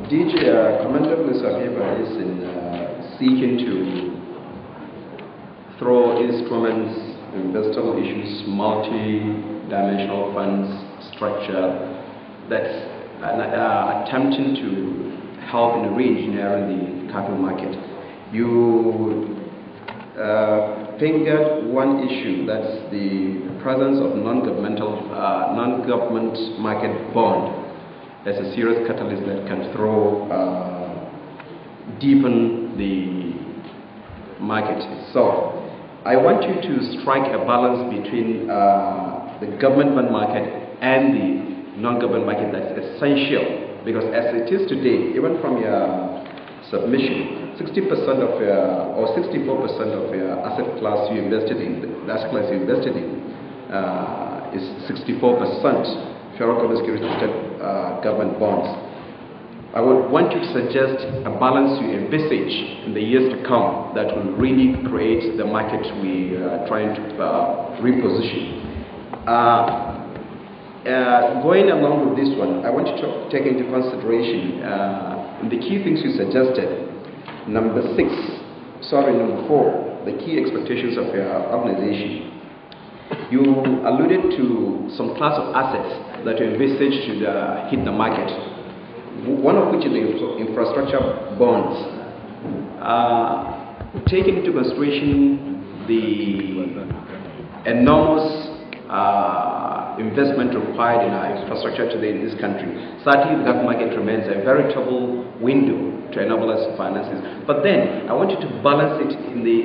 DJ Commendable Sabiba is in seeking to throw instruments, investable issues, multi-dimensional funds structure that's attempting to help in re-engineering the capital market. You fingered one issue, that's the presence of non-government market bond as a serious catalyst that can deepen the market itself. I want you to strike a balance between the government bond market and the non-government market. That's essential, because as it is today, even from your submission, 60% of your, or 64% of your asset class you invested in, the asset class you invested in is 64% federal government securities, government bonds. I would want you to suggest a balance you envisage in the years to come that will really create the market we are trying to reposition. Going along with this one, I want you to take into consideration the key things you suggested. Number 4, the key expectations of your organization. You alluded to some class of assets that you envisage should hit the market, one of which is the infrastructure bonds. Taking into consideration the enormous investment required in our infrastructure today in this country, certainly the market remains a veritable window to enable us to finance it. But then I want you to balance it in the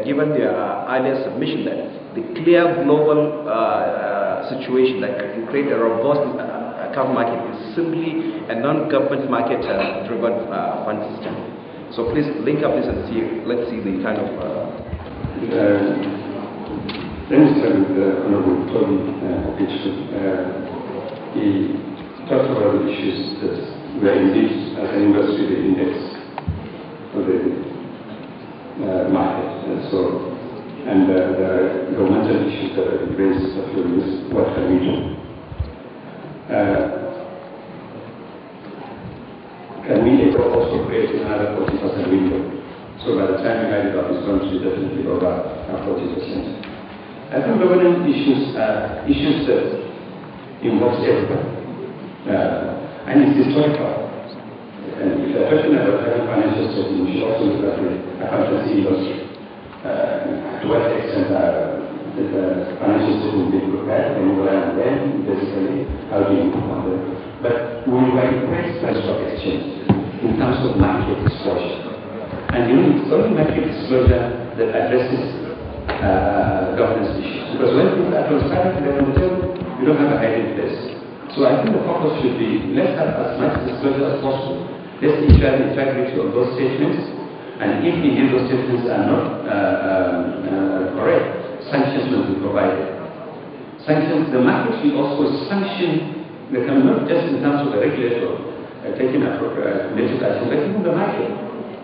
given the earlier submission that the clear global situation that can create a robust capital market is simply a non-government market driven fund system. So please link up this and let's see the kind of let me start with the Honorable Tony Pitchford. He talked about the issues that we are indeed as an industry the index for the market, and the governmental issues that are raised of what can we do? Can we also create another 40% window? So by the time we add it up, it's going to be definitely over 40%. I think governance issues are issues that involve everybody. And it's historical. And if you're talking about having financial statement, we should also look at the accountancy industry. To what extent is the financial statement being prepared, and when, basically, how do you put on them? But we were impressed by stock exchange in terms of market exposure. And it's only market exposure that addresses governance issues. Because when people are transparent, they're on the table, you don't have a hiding place. So I think the focus should be, let's have as much disclosure as possible. Let's ensure the integrity of those statements, and if indeed those statements are not correct, sanctions will be provided. Sanctions, the market should also sanction, they can not just in terms of the regulator taking appropriate action, but even the market.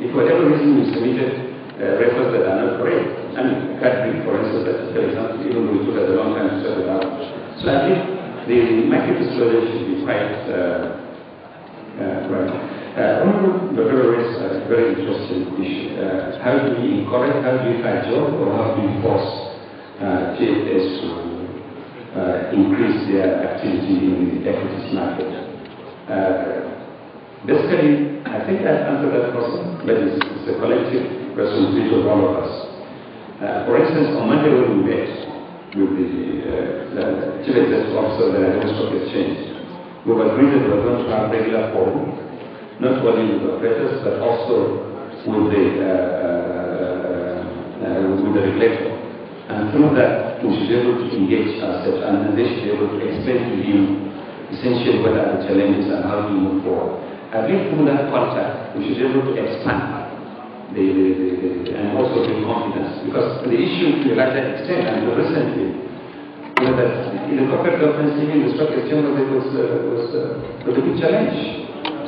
If for whatever reason you submitted records that are not correct, I mean, Cadbury, for instance, for example, even though it took us a long time to sort it out. So I think the market disclosure should be quite right. Honorable raised a very interesting issue. How do we encourage, how do we cajole, or how do we force TFS to increase their activity in the equities market? Basically, I think I've answered that question, but it's a collective responsibility of all of us. For instance, on Monday when we met with the Chief Executive Officer of the Nigerian Stock Exchange, we were agreed that we were going to have regular forum, not only with the operators, but also with the regulator. And through that, we should be able to engage ourselves, and they should be able to explain to you essentially what are the challenges and how to move forward. I believe through that contact, we should be able to expand and also build confidence, because the issue to a larger extent, and recently, that in the corporate governance, even the stock exchange was a big challenge.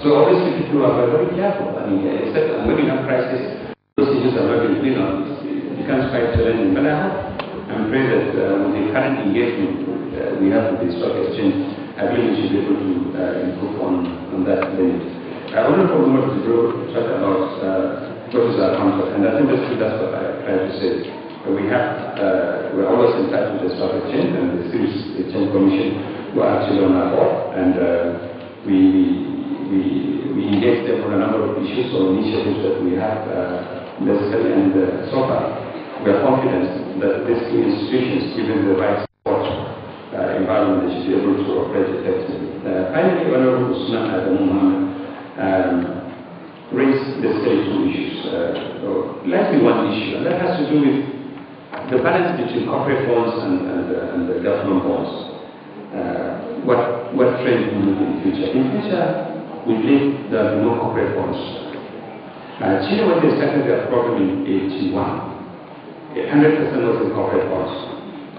So obviously people are very careful. I mean, except when you have crisis, those issues are not being on. It becomes quite challenging. But I'm afraid that with the current engagement we have with the stock exchange, I believe we should be able to improve on that limit. I want to talk about what is our contract, and I think that's what I tried to say. We're always in touch with the stock exchange and the Securities Exchange Commission, who are actually on our board, and we engage them on a number of issues or initiatives that we have necessary, and so far we are confident that these two institutions, given the right support environment, they should be able to operate effectively. Finally, Honorable Usman Adamu raised basically two issues, likely one issue, and that has to do with the balance between corporate bonds and the government bonds. What trend will look in the future? In the future, we believe there will be no corporate bonds. Chile, when they started their program in 1981, 100% was in corporate bonds.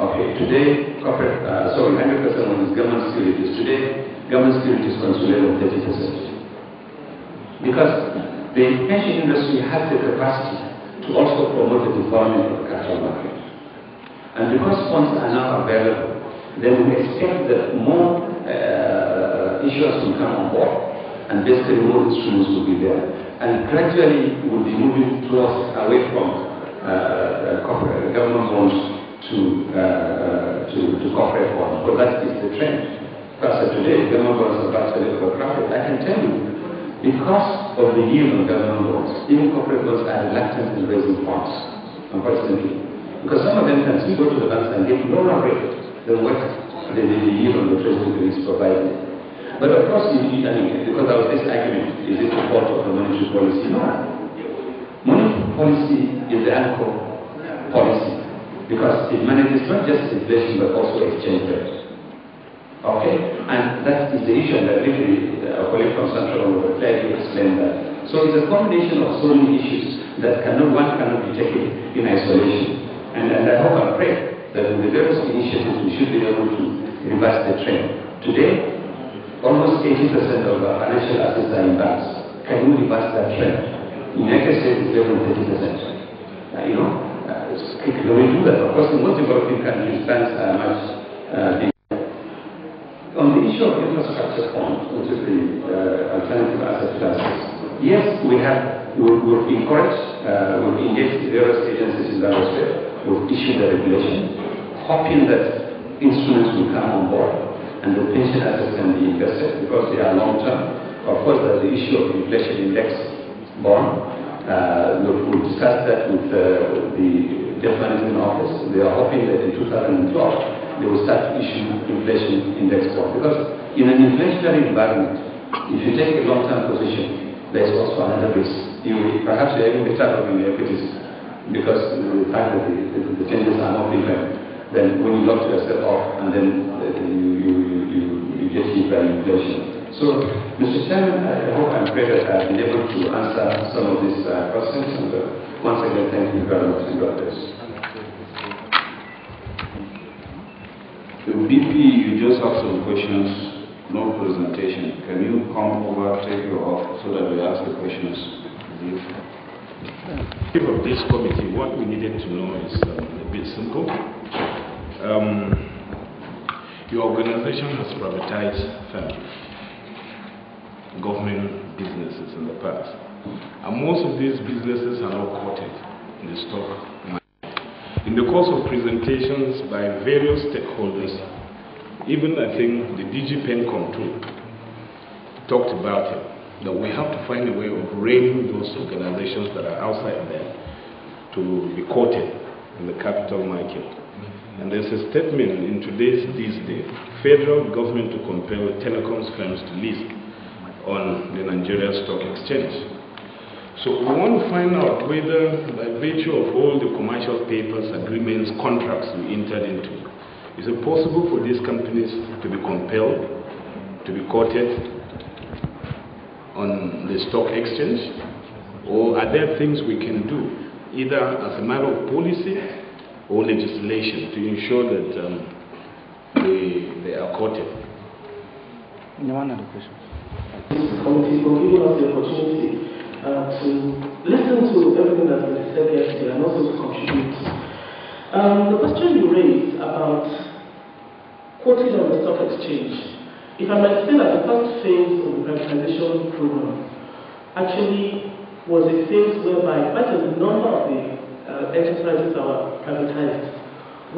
Okay, today, 100% was government securities. Today, government securities consolidate on 30%. Because the pension industry has the capacity to also promote the development of the capital market. And because funds are now available, then we expect that more issuers will come on board, and basically more instruments will be there. And gradually we'll be moving away from corporate government bonds to corporate bonds. But that is the trend. Because today, government bonds are virtually overcrowded. I can tell you, because of the yield on government bonds, even corporate bonds are reluctant in raising funds, unfortunately. Because some of them can still go to the banks and get lower rate than what the yield on the treasury is providing. But of course, because of this argument, is it the fault of the monetary policy? No. Monetary policy is the anchor policy, because it manages not just inflation but also exchange rate. Okay? And that is the issue that really a colleague from Central will clearly explain that. So it's a combination of so many issues that one cannot be taken in isolation. And I hope and pray that with the various initiatives we should be able to reverse the trend. Today, almost 80% of our financial assets are in banks. Can we reverse that trend? In the United States, it's less than 30%. Can we do that? Of course, in most developing countries, banks are much bigger. On the issue of infrastructure funds, which is the alternative asset classes, yes, we've encouraged, we've engaged various agencies in that respect, we've issued a regulation, hoping that instruments will come on board and the pension assets can be invested because they are long-term. Of course, there's the issue of inflation index bond. We'll discuss that with the debt management office. They are hoping that in 2012, they will start to issue inflation index bond. Because in an inflationary environment, if you take a long-term position, there is also another risk. Perhaps you're even better off in the equities because the fact that the changes are not frequent. Then when you lock yourself off and then you get hit by inflation. So, Mr. Chairman, I hope and pray that I've been able to answer some of these questions. And once again, thank you very much. God bless. The BP, you just have some questions, no presentation. Can you come over, take your off, so that we ask the questions? Of this committee, what we needed to know is a bit simple. Your organization has privatized government businesses in the past, and most of these businesses are not quoted in the stock market. In the course of presentations by various stakeholders, even I think the DG Pencom too talked about it, that we have to find a way of reining those organizations that are outside there to be quoted in the capital market. And there's a statement in today's day, federal government to compel telecoms firms to list on the Nigeria Stock Exchange. So we want to find out whether, by virtue of all the commercial papers, agreements, contracts we entered into, is it possible for these companies to be compelled to be quoted on the stock exchange? Or are there things we can do, either as a matter of policy or legislation, to ensure that they are quoted? One other question. Committee for giving us the opportunity to listen to everything that's been said yesterday and also to contribute. The question you raised about quoting on the stock exchange, if I might say that the first phase of the privatization program actually was a phase whereby quite a number of the enterprises that were privatized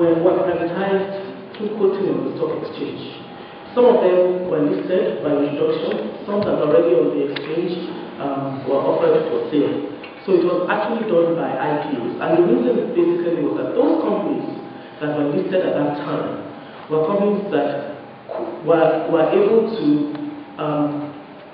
were privatized through quoting on the stock exchange. Some of them were listed by introduction, some that are already on the exchange were offered for sale. So it was actually done by IPOs. And the reason basically was that those companies that were listed at that time were companies that were able to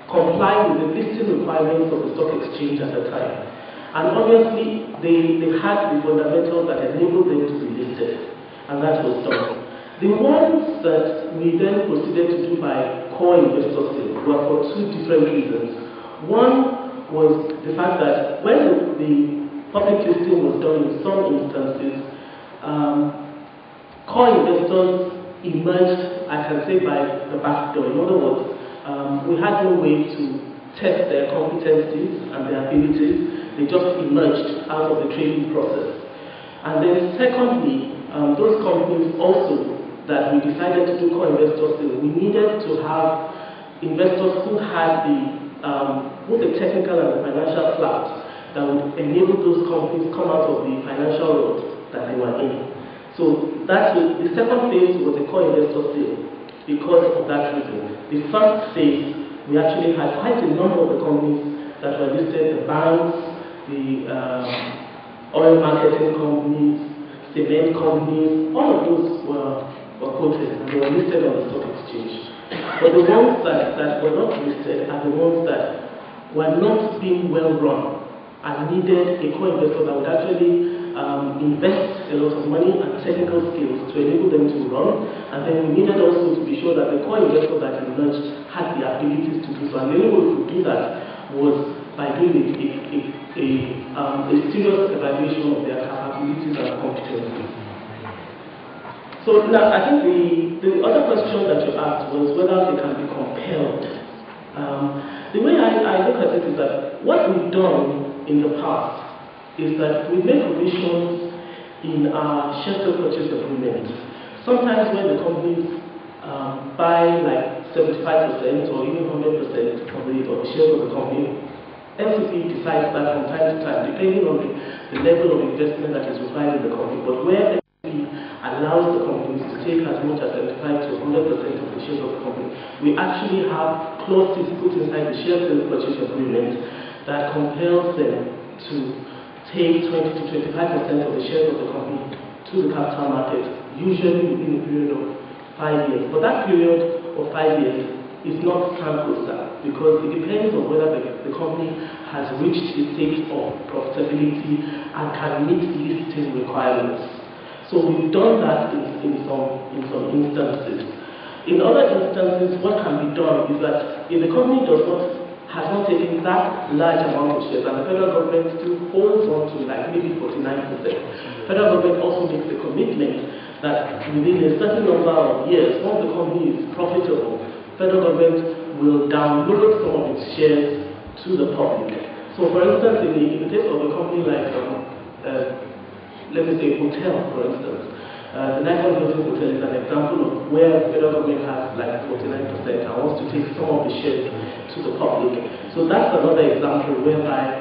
comply with the listing requirements of the stock exchange at the time. And obviously, they had the fundamentals that enabled them to be listed, and that was done. The ones that we then proceeded to do by core investor sale were for two different reasons. One was the fact that when the public listing was done in some instances, core investors emerged, I can say, by the back door. In other words, we had no way to test their competencies and their abilities. They just emerged out of the trading process. And then secondly, those companies also that we decided to do core investor sale, we needed to have investors who had both the technical and the financial clout that would enable those companies come out of the financial rut that they were in. So that's the second phase was a core investor sale because of that reason. The first phase, we actually had quite a number of the companies that were listed, the banks, the oil marketing companies, cement companies, all of those were quoted and they were listed on the stock exchange. But the ones that were not listed are the ones that were not being well run and needed a co-investor that would actually invest a lot of money and technical skills to enable them to run. And then we needed also to be sure that the co-investor that emerged had the abilities to do so. And the only way we could do that was by doing a serious evaluation of their capabilities and competencies. So now, I think the other question that you asked was whether they can be compelled. The way I look at it is that what we've done in the past is that we make provisions in our share purchase agreement. Sometimes when the companies buy like 75% or even 100% of the shares of the company, LCP decides that from time to time, depending on the level of investment that is required in the company. But where allows the companies to take as much as 75 to 100% of the shares of the company, we actually have clauses put inside the share sale purchase agreement that compels them to take 20 to 25% of the shares of the company to the capital market, usually within a period of 5 years. But that period of 5 years is not time-closer because it depends on whether the company has reached a state of profitability and can meet listing requirements. So we've done that in some instances. In other instances, what can be done is that if the company has not taken that large amount of shares and the federal government still holds on to like maybe 49%, federal government also makes a commitment that within a certain number of years, once the company is profitable, federal government will download some of its shares to the public. So for instance, in the case of a company like let me say, hotel, for instance. The National Housing Hotel is an example of where the federal government has like 49% and wants to take some of the shares to the public. So that's another example whereby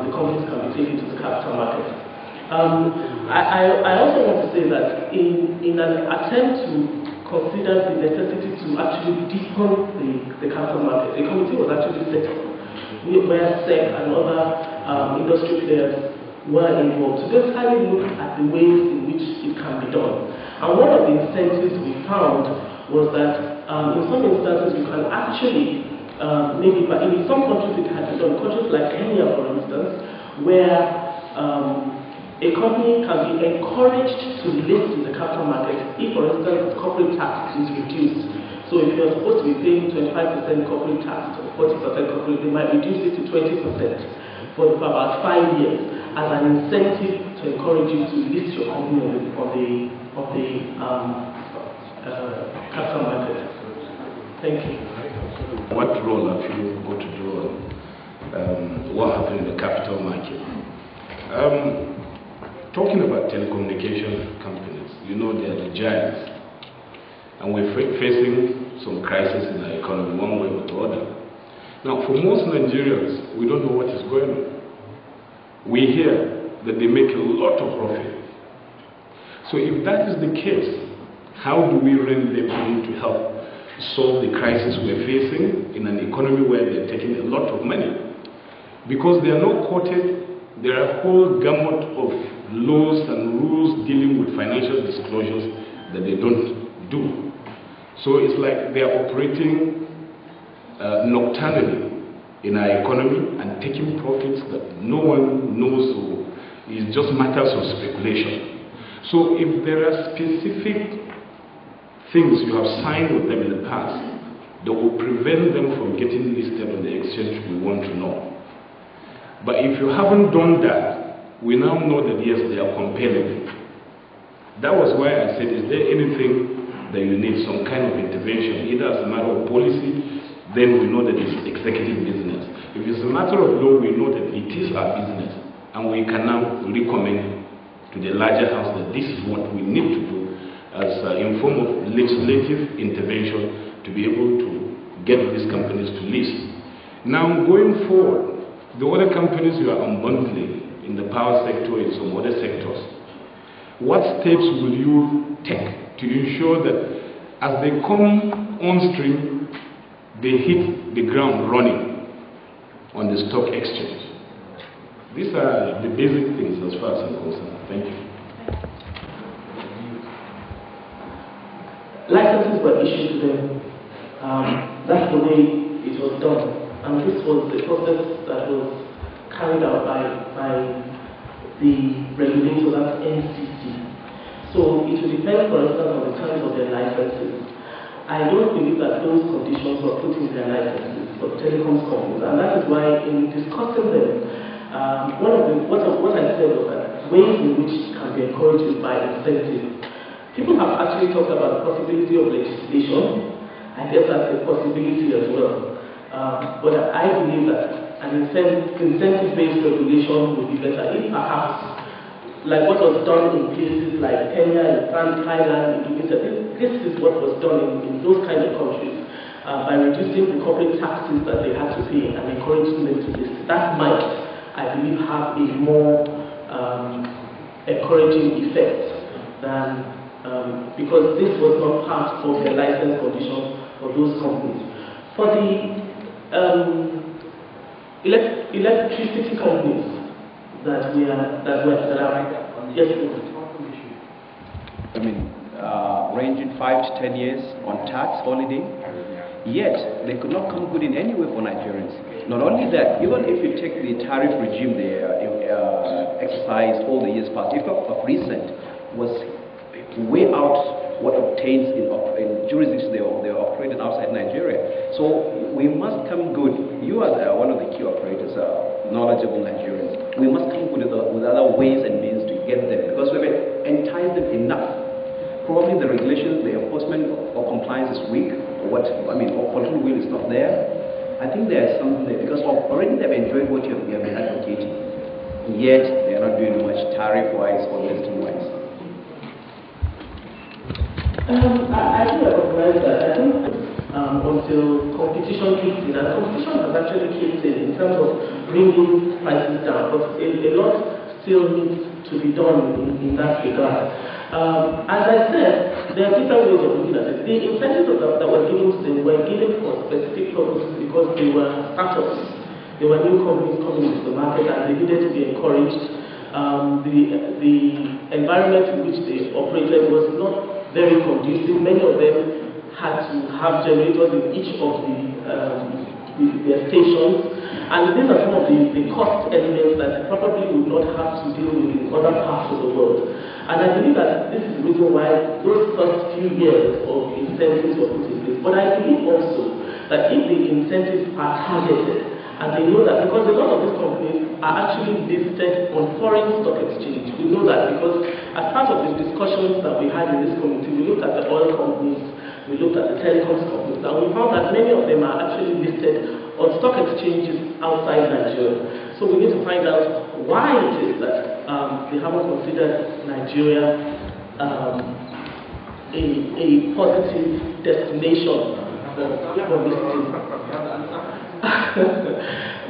the companies can be taken to the capital market. I also want to say that in an attempt to consider the necessity to actually deepen the capital market, a committee was actually set up where SEC and other industry players were involved to basically look at the ways in which it can be done. And one of the incentives we found was that in some instances you can actually maybe, but in some countries it has been done. Countries like Kenya, for instance, where a company can be encouraged to list in the capital market if, for instance, corporate tax is reduced. So if you're supposed to be paying 25% corporate tax or 40% corporate, they might reduce it to 20% for about 5 years as an incentive to encourage you to list your company on the capital market. Thank you. What role have you got to do on what happened in the capital market? Talking about telecommunication companies, you know they are the giants, and we're facing some crisis in our economy one way or the other. Now, for most Nigerians, we don't know what is going on. We hear that they make a lot of profit. So if that is the case, how do we rein them in to help solve the crisis we're facing in an economy where they're taking a lot of money? Because they are not quoted, there are a whole gamut of laws and rules dealing with financial disclosures that they don't do. So it's like they are operating nocturnally in our economy and taking profits that no one knows, or it's just matters of speculation. So if there are specific things you have signed with them in the past that will prevent them from getting listed on the exchange, we want to know. But if you haven't done that, we now know that yes, they are compelling. That was why I said, is there anything that you need some kind of intervention, either as a matter of policy, then we know that it's executive business. If it's a matter of law, we know that it is our business, and we can now recommend to the larger house that this is what we need to do as in form of legislative intervention to be able to get these companies to list. Now, going forward, the other companies you are unbundling in the power sector, in some other sectors, what steps will you take to ensure that as they come on stream, they hit the ground running on the stock exchange? These are the basic things as far as I'm concerned. Thank you. Licenses were issued to them. That's the way it was done. And this was the process that was carried out by the regulator, that's NCC. So it will depend, for instance, on the terms of their licenses. I don't believe that those conditions were put in their licenses for telecoms companies, and that is why in discussing them, what I said was that ways in which can be encouraged by incentive. People have actually talked about the possibility of legislation. I guess that's a possibility as well. But I believe that an incentive-based regulation would be better if perhaps, like what was done in places like Kenya, Thailand, Indonesia, this is what was done in those kind of countries by reducing the corporate taxes that they had to pay and encouraging them to list. That might, I believe, have a more encouraging effect than because this was not part of the license conditions for those companies. For the electricity companies that are yes. I mean, ranging 5 to 10 years on tax holiday, yet they could not come good in any way for Nigerians. Not only that, even if you take the tariff regime they exercised all the years past, if of recent, was way out what obtains in jurisdictions they are operating outside Nigeria. So we must come good. You are one of the key operators, knowledgeable Nigerians. We must come good with other ways and means to get them, because we've enticed them enough. Probably the regulations, the enforcement or compliance is weak, or political will is not there. I think there's something there, because already they've enjoyed what you have been advocating, yet they are not doing much tariff-wise or listing-wise. I do recognize that. I think until competition kicks in, and competition has actually kicked in terms of bringing prices down, but a lot still needs to be done in that regard. As I said, there are different ways of looking at it. The incentives that were given to them were given for specific purposes because they were startups. They were new companies coming into the market and they needed to be encouraged. The environment in which they operated was not very conducive. Many of them had to have generators in each of the their stations. And these are some of the cost elements that they probably would not have to deal with in other parts of the world. And I believe that this is the reason why those first few years of incentives were put in place. But I believe also that if the incentives are targeted, and they know that because a lot of these companies are actually listed on foreign stock exchange. We know that because as part of the discussions that we had in this committee, we looked at the oil companies, we looked at the telecoms companies, and we found that many of them are actually listed on stock exchanges outside Nigeria. So we need to find out why it is that they haven't considered Nigeria a positive destination for visiting.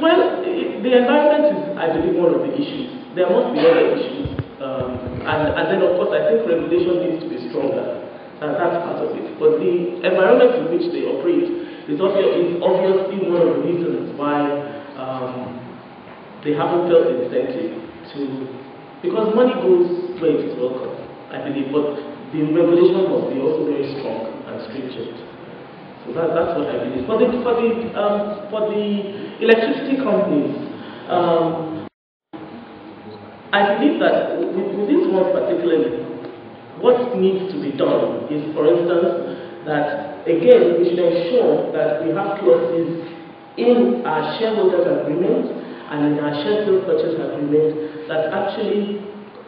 Well, the environment is, I believe, one of the issues. There must be other issues. And then, of course, I think regulation needs to be stronger. That's part of it. But the environment in which they operate is obviously one of the reasons why they haven't felt incentive to, because money goes where it is welcome, I believe, but the regulation must be also very strong and stringent. So that's what I believe. For the electricity companies, I believe that with these ones particularly, what needs to be done is, for instance, that again we should ensure that we have clauses in our shareholders agreement and in our share sale purchase agreement that actually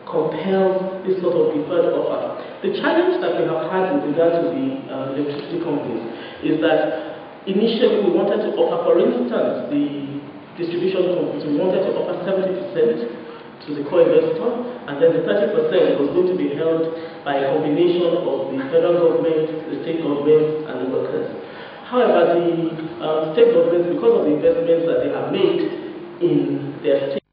compels this sort of deferred offer. The challenge that we have had with regard to the electricity companies is that initially we wanted to offer, for instance, the distribution companies, we wanted to offer 70% to the co-investor, and then the 30% was going to be held by a combination of the federal government, the state government, and the workers. However, the state governments, because of the investments that they have made in their state,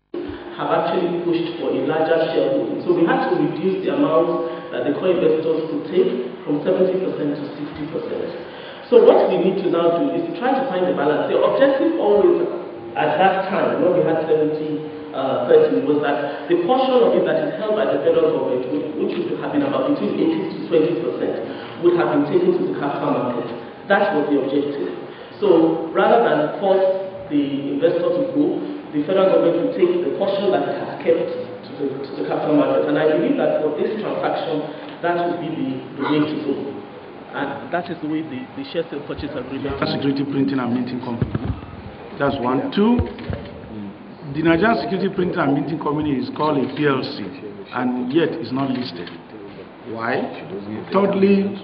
have actually pushed for a larger shareholding. So we had to reduce the amount that the co-investors could take from 70% to 60%. So what we need to now do is try to find a balance. The objective always at that time, when we had 70-30, was that the portion of it that is held by the federal government, which would have been about between 80 to 20%, would have been taken to the capital market. That was the objective. So rather than force the investor to go, the federal government will take the portion that it has kept to the capital market. And I believe that for this transaction, that would be the way to go. And that is the way the share sale purchase agreement. Security Printing and Minting Company. That's one. Two, the Nigerian Security Printing and Minting Company is called a PLC, and yet is not listed. Why? Thirdly,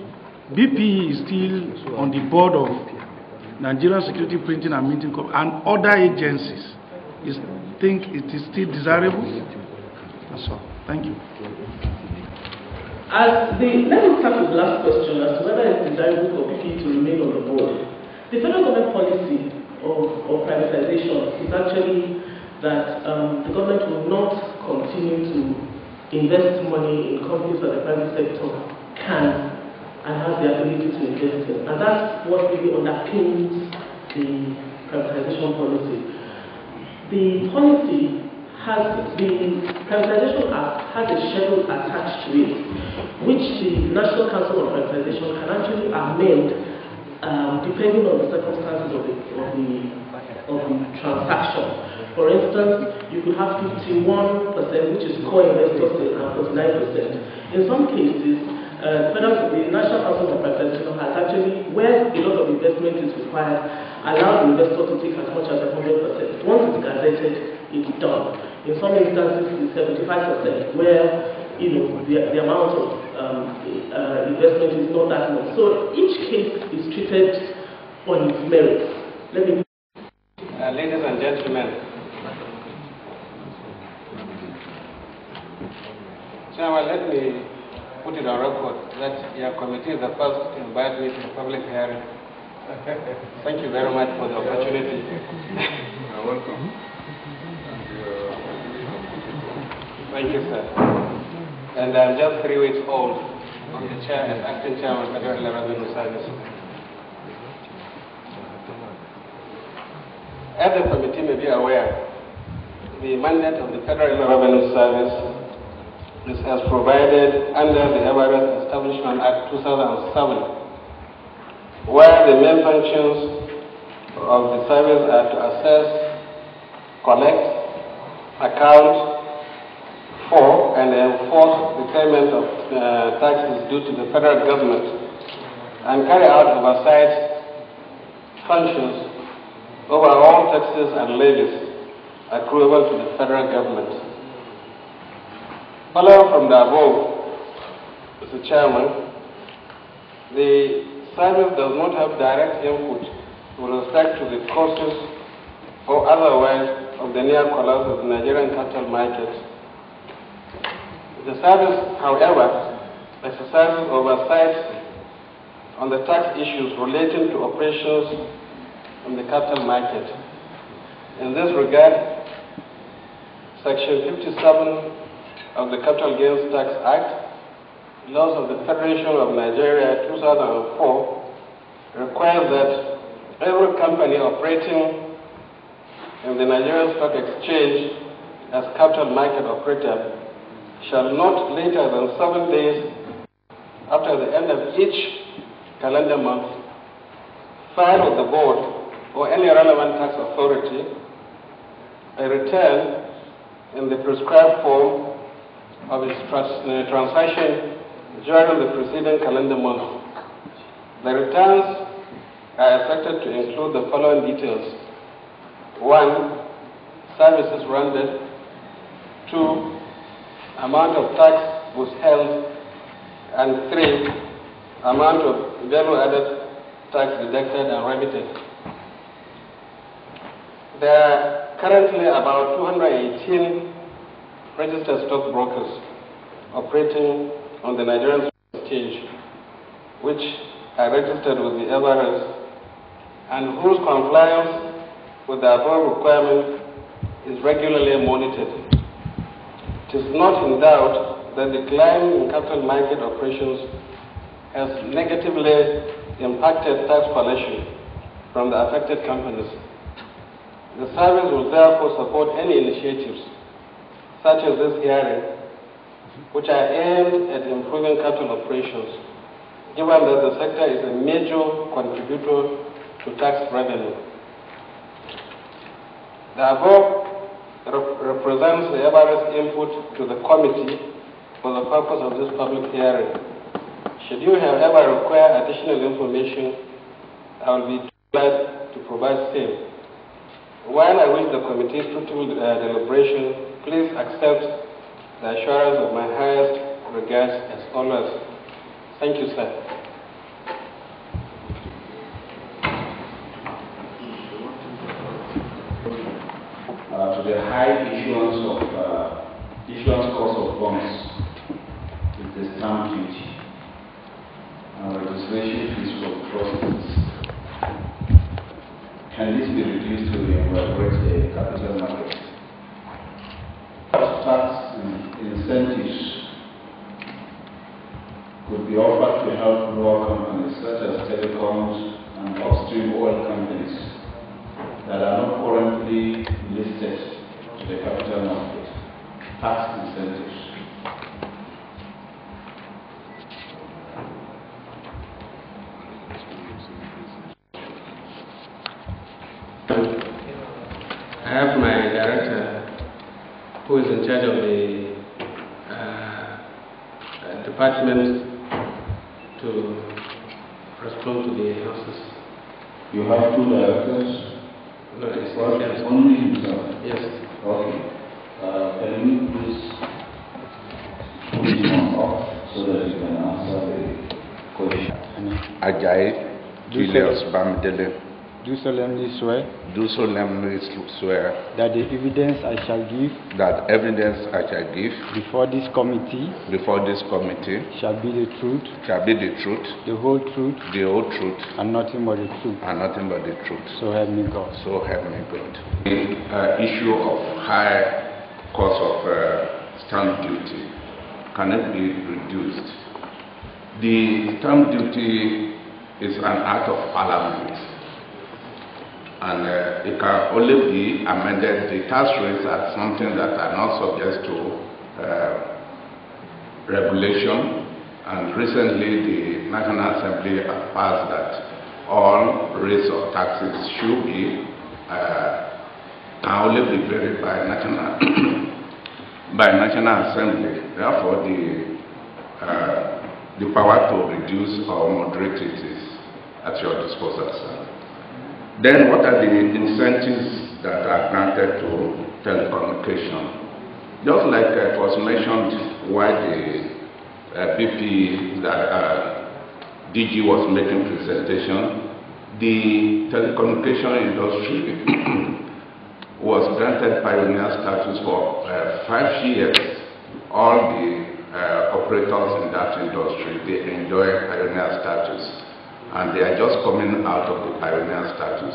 BP is still on the board of Nigerian Security Printing and Minting Company and other agencies. You think it is still desirable? That's all. Thank you. Let me start with the last question as to whether it's desirable for BP to remain on the board. The federal government policy of privatization is actually that the government will not continue to invest money in companies that the private sector can and has the ability to invest in. And that's what really underpins the privatization policy. The policy has, the Privatization Act has a schedule attached to it, which the National Council on Privatization can actually amend depending on the circumstances of the transaction. For instance, you could have 51%, which is core investors, and 49%. In some cases, the National Council on Privatization has actually, where a lot of investment is required, allowed the investor to take as much as 100%. Once it's gazetted, it's done. In some instances, it's 75%, where the amount of investment is not that much. So each case is treated on its merits. Ladies and gentlemen, Chairman, let me put it on record that your committee is the first to invite me to the public hearing. Thank you very much for the opportunity. You're welcome. Thank you, sir. And I'm just 3 weeks old on the chair as acting chairman of the Federal Revenue Service. As the committee may be aware, the mandate of the Federal Revenue Service is as provided under the Emirates Establishment Act 2007, where the main functions of the service are to assess, collect, account for, and enforce the payment of taxes due to the federal government and carry out oversight functions over all taxes and levies accruable to the federal government. Following from the above, Mr. Chairman, the service does not have direct input with respect to the causes or otherwise of the near collapse of the Nigerian capital market. The service, however, exercises oversight on the tax issues relating to operations in the capital market. In this regard, Section 57 of the Capital Gains Tax Act, Laws of the Federation of Nigeria 2004, requires that every company operating in the Nigerian Stock Exchange as capital market operator shall not later than 7 days after the end of each calendar month file with the board or any relevant tax authority a return in the prescribed form of its transaction during the preceding calendar month. The returns are expected to include the following details: 1. Services rendered. 2. Amount of tax withheld. And 3. Amount of value-added tax deducted and remitted. There are currently about 218 registered stockbrokers operating on the Nigerian Stock Exchange, which are registered with the FRS and whose compliance with the above requirement is regularly monitored. It is not in doubt that the decline in capital market operations has negatively impacted tax collection from the affected companies. The service will therefore support any initiatives, such as this hearing, which are aimed at improving capital operations, given that the sector is a major contributor to tax revenue. The above represents the FRS input to the committee for the purpose of this public hearing. Should you ever require additional information, I will be glad to provide same. While I wish the committee's fruitful deliberation, please accept the assurance of my highest regards as always. Thank you, sir. To the high issuance cost of bonds is the stamp duty and registration fees for trustees. Can this be reduced to incorporate the capital market? Tax incentives could be offered to help lower companies such as telecoms and upstream oil companies that are not currently listed to the capital market. Tax incentives. I have my director who is in charge of the department to respond to the answers. You have two directors? No, yes. Only himself? Yes. Okay. Can you please put this one off so that you can answer the question? Ajayi Julius Bamidele. Do solemnly swear. Do solemnly swear. That the evidence I shall give. That evidence I shall give. Before this committee. Before this committee. Shall be the truth. Shall be the truth. The whole truth. The whole truth. And nothing but the truth. And nothing but the truth. So help me God. So help me God. The issue of high cost of stamp duty, can it be reduced? The stamp duty is an act of parliament. And it can only be amended. The tax rates are something that are not subject to regulation. And recently, the National Assembly has passed that all rates of taxes should be can only be varied by national by National Assembly. Therefore, the power to reduce or moderate it is at your disposal, sir. Then, what are the incentives that are granted to telecommunication? Just like it was mentioned while the BP that DG was making presentation, the telecommunication industry was granted pioneer status for 5 years. All the operators in that industry, they enjoy pioneer status, and they are just coming out of the pioneer status.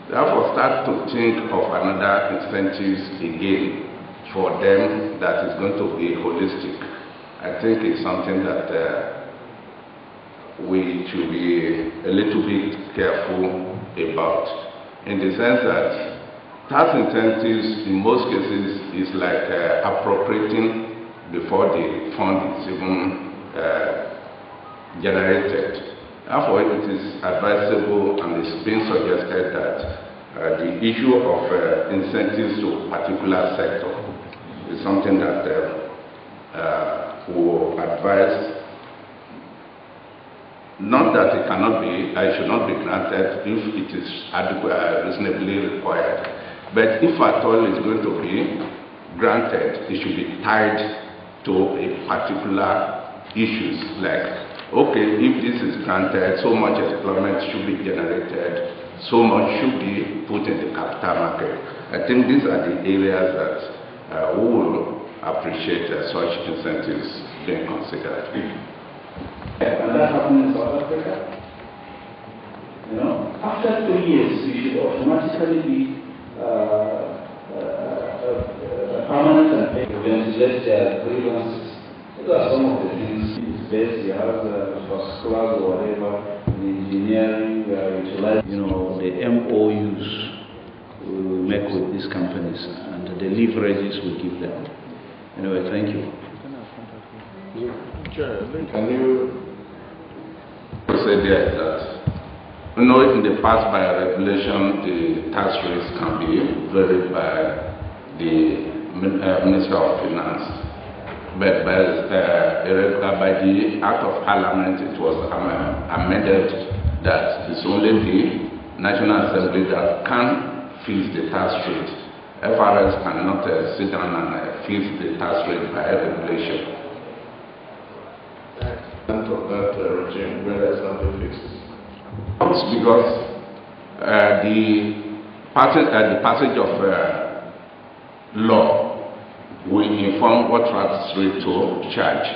Therefore, start to think of another incentives again for them that is going to be holistic. I think it's something that we should be a little bit careful about, in the sense that tax incentives in most cases is like appropriating before the fund is even generated. Therefore, it is advisable and it's been suggested that the issue of incentives to a particular sector is something that we will advise. Not that it cannot be, it should not be granted if it is reasonably required. But if at all it's going to be granted, it should be tied to a particular issues, like, okay, if this is granted, so much employment should be generated, so much should be put in the capital market. I think these are the areas that we will appreciate such incentives being considered. And that happened in South Africa. You know, after 3 years, you should automatically be permanent and pay. Ventilate their grievances. Those are some of the things. It's best. You have the first class or whatever, the engineering, utilize, you know, the MOUs we will make with these companies and the leverages we give them. Anyway, thank you. Can you say there that, you know, in the past by regulation, the tax rates can be varied by the Minister of Finance, but by the Act of Parliament, it was amended that it's only the National Assembly that can fix the tax rate. FRS cannot sit down and fix the tax rate by regulation. Of that regime where there's nothing fixed. It's because the passage of law will inform what tax rate to charge.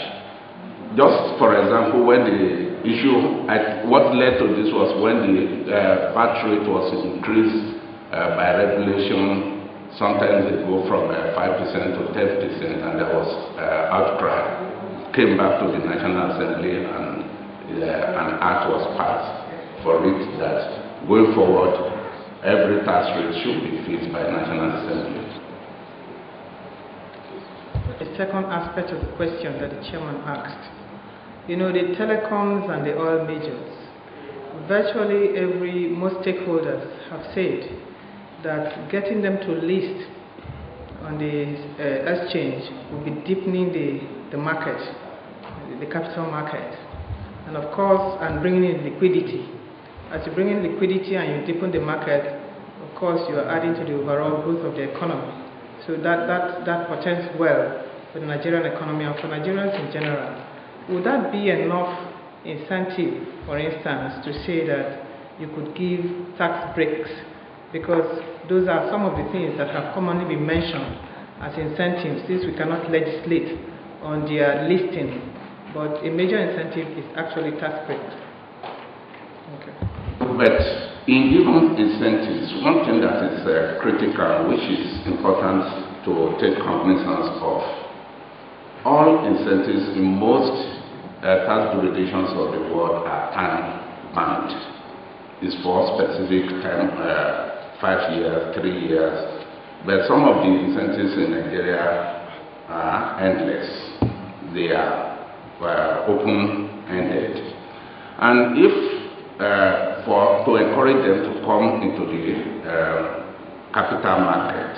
Just for example, when the issue, what led to this was when the VAT rate was increased by regulation. Sometimes it go from 5% to 10%, and there was outcry. Came back to the National Assembly, and an act was passed for it that going forward, every tax rate should be fixed by National Assembly. The second aspect of the question that the chairman asked, you know, the telecoms and the oil majors, virtually most stakeholders have said that getting them to list on the exchange will be deepening the market, the capital market, and of course, and bringing in liquidity. As you bring in liquidity and you deepen the market, of course, you are adding to the overall growth of the economy. So that portends well for the Nigerian economy and for Nigerians in general. Would that be enough incentive, for instance, to say that you could give tax breaks? Because those are some of the things that have commonly been mentioned as incentives, since we cannot legislate on their listing. But a major incentive is actually tax breaks. Okay. But in giving incentives, one thing that is critical, which is important to take cognizance of, all incentives in most tax jurisdictions of the world are time-bound. It's for specific time, 5 years, 3 years. But some of the incentives in Nigeria are endless. They are open-ended. And if to encourage them to come into the capital market.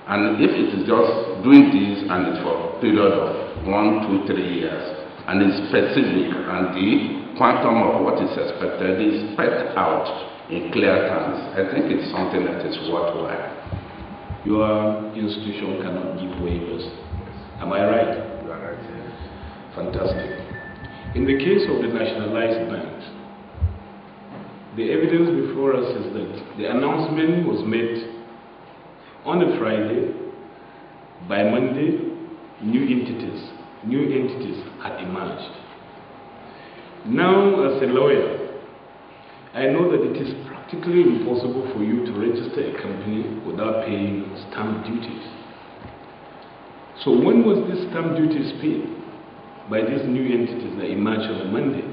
And if it is just doing this and it's for a period of 1, 2, 3 years, and it's specific and the quantum of what is expected is spelled out in clear terms, I think it's something that is worthwhile. Your institution cannot give waivers. Am I right? You are right. Fantastic. In the case of the nationalized banks, the evidence before us is that the announcement was made on a Friday. By Monday, new entities had emerged. Now, as a lawyer, I know that it is practically impossible for you to register a company without paying stamp duties. So when was this stamp duties paid by these new entities that emerged on a Monday?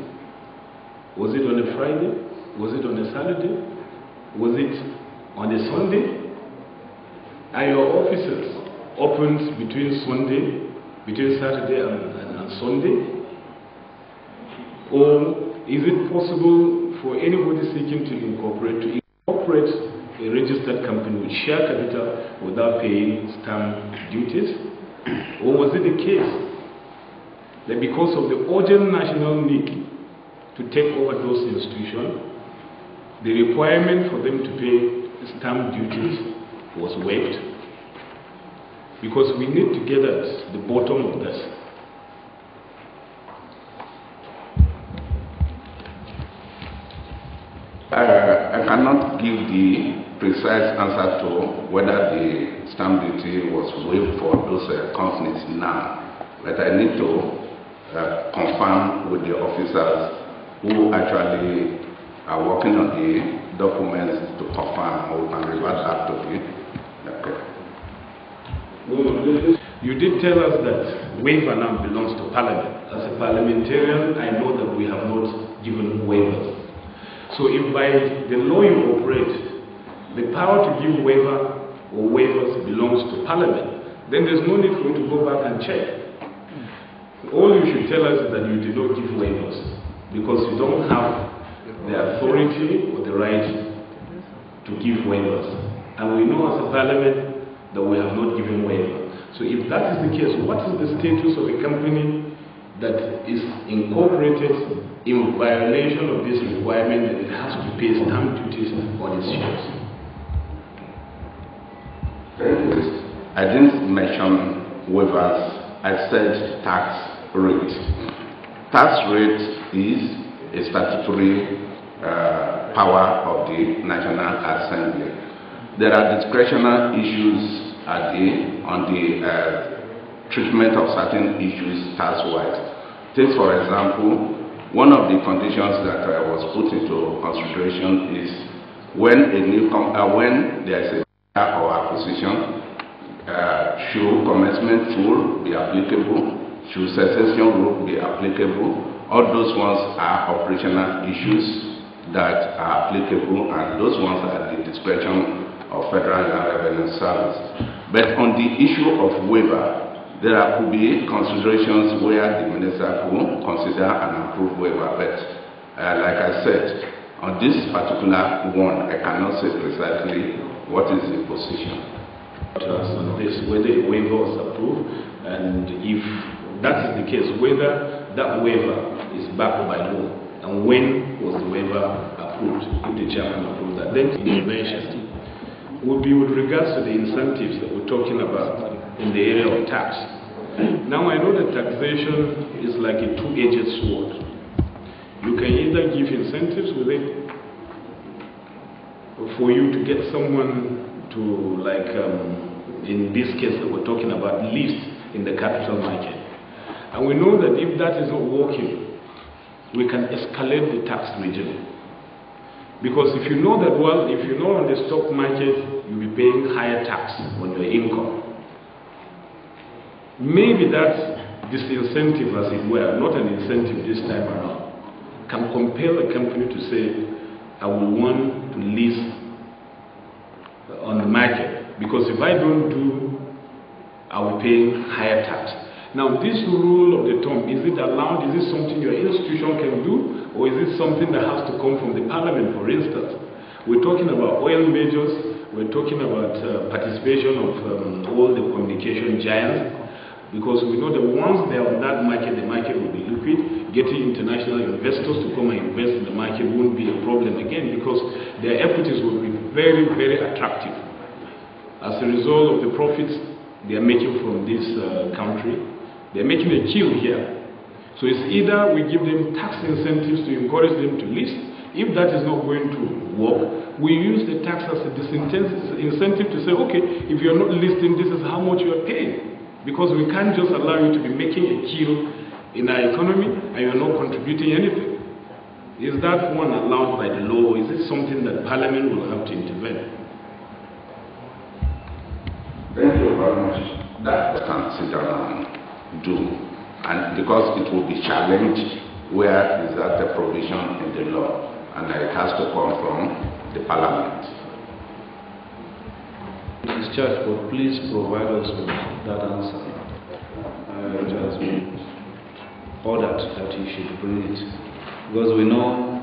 Was it on a Friday? Was it on a Saturday? Was it on a Sunday? Are your offices opened between Saturday and Sunday? Or is it possible for anybody seeking to incorporate a registered company with share capital without paying stamp duties? Or was it the case that because of the urgent national need to take over those institutions, the requirement for them to pay stamp duties was waived? Because we need to get at the bottom of this. I cannot give the precise answer to whether the stamp duty was waived for those companies now, but I need to confirm with the officers who actually are working on the documents to confirm, or we can revert back to the You did tell us that waiver now belongs to Parliament. As a parliamentarian, I know that we have not given waivers. So if by the law you operate, the power to give waiver or waivers belongs to Parliament, then there's no need for you to go back and check. All you should tell us is that you did not give waivers because you don't have the authority or the right to give waivers. And we know as a Parliament that we have not given waiver. So if that is the case, what is the status of a company that is incorporated in violation of this requirement that it has to pay stamp duties on its shares? I didn't mention waivers, I said tax rate. Tax rate is a statutory power of the National Assembly. There are discretionary issues on the treatment of certain issues tax-wise. Take, for example, one of the conditions that was put into consideration is when there is a merger or acquisition, should commencement rule be applicable, should succession rule be applicable. All those ones are operational issues that are applicable, and those ones are at the discretion of Federal Revenue Service. But on the issue of waiver, there could be considerations where the minister could consider and approve waiver. But like I said, on this particular one, I cannot say precisely what is the position. On this, whether a waiver was approved, and if that is the case, whether that waiver is backed by law, and when was the waiver approved, if the chairman approved that. Then intervention would be with regards to the incentives that we're talking about in the area of tax. Now I know that taxation is like a two-edged sword. You can either give incentives with it for you to get someone to, like in this case that we're talking about, list in the capital market. And we know that if that is not working, we can escalate the tax regime. Because if you know that, well, if you're not on the stock market, you'll be paying higher tax on your income. Maybe that disincentive, as it were, not an incentive this time around, can compel a company to say, I will want to list on the market. Because if I don't do, I will pay higher tax. Now, this rule of the thumb, is it allowed? Is it something your institution can do? Or is it something that has to come from the parliament, for instance? We're talking about oil majors, we're talking about participation of all the communication giants, because we know that once they are on that market, the market will be liquid. Getting international investors to come and invest in the market won't be a problem again, because their equities will be very, very attractive. As a result of the profits they are making from this country, they're making a kill here. So it's either we give them tax incentives to encourage them to list. If that is not going to work, we use the tax as a disincentive to say, okay, if you're not listing, this is how much you are paying. Because we can't just allow you to be making a kill in our economy and you're not contributing anything. Is that one allowed by the law, or is it something that Parliament will have to intervene? Thank you very much. That can sit down and do, and because it will be challenged, where is that the provision in the law, and it has to come from the Parliament. Mr. Church, but please provide us with that answer. It has been ordered that you should bring it, because we know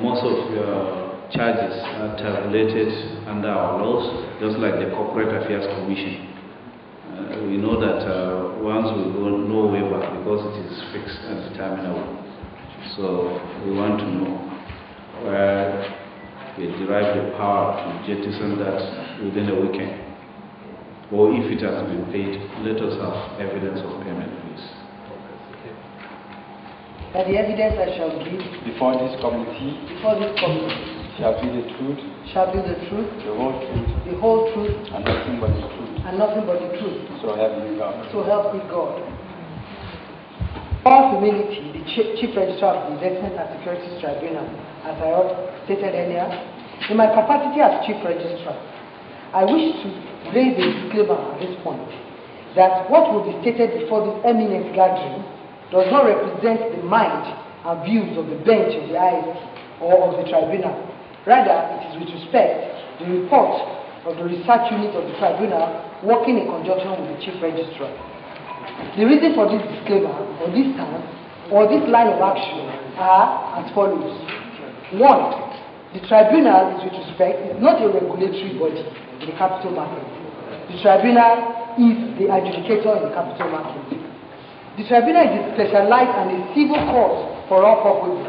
most of your charges are tabulated under our laws, just like the Corporate Affairs Commission. We know that once we go no way back, because it is fixed and determinable. So we want to know where we derive the power to jettison that within a weekend. Or if it has been paid, let us have evidence of payment, please. That the evidence I shall give before this committee shall be the truth, the whole truth, and nothing but the truth. So help me God. So help me God. For humility, the Chief Registrar of the Investment and Securities Tribunal, as I stated earlier, in my capacity as Chief Registrar, I wish to raise a disclaimer at this point that what will be stated before this eminent gathering does not represent the mind and views of the bench of the IST or of the tribunal. Rather, it is with respect the report of the research unit of the tribunal working in conjunction with the Chief Registrar. The reason for this disclaimer, or this stance, or this line of action are as follows. One, the tribunal is with respect, is not a regulatory body in the capital market. The tribunal is the adjudicator in the capital market. The tribunal is specialized and a civil court for all purposes.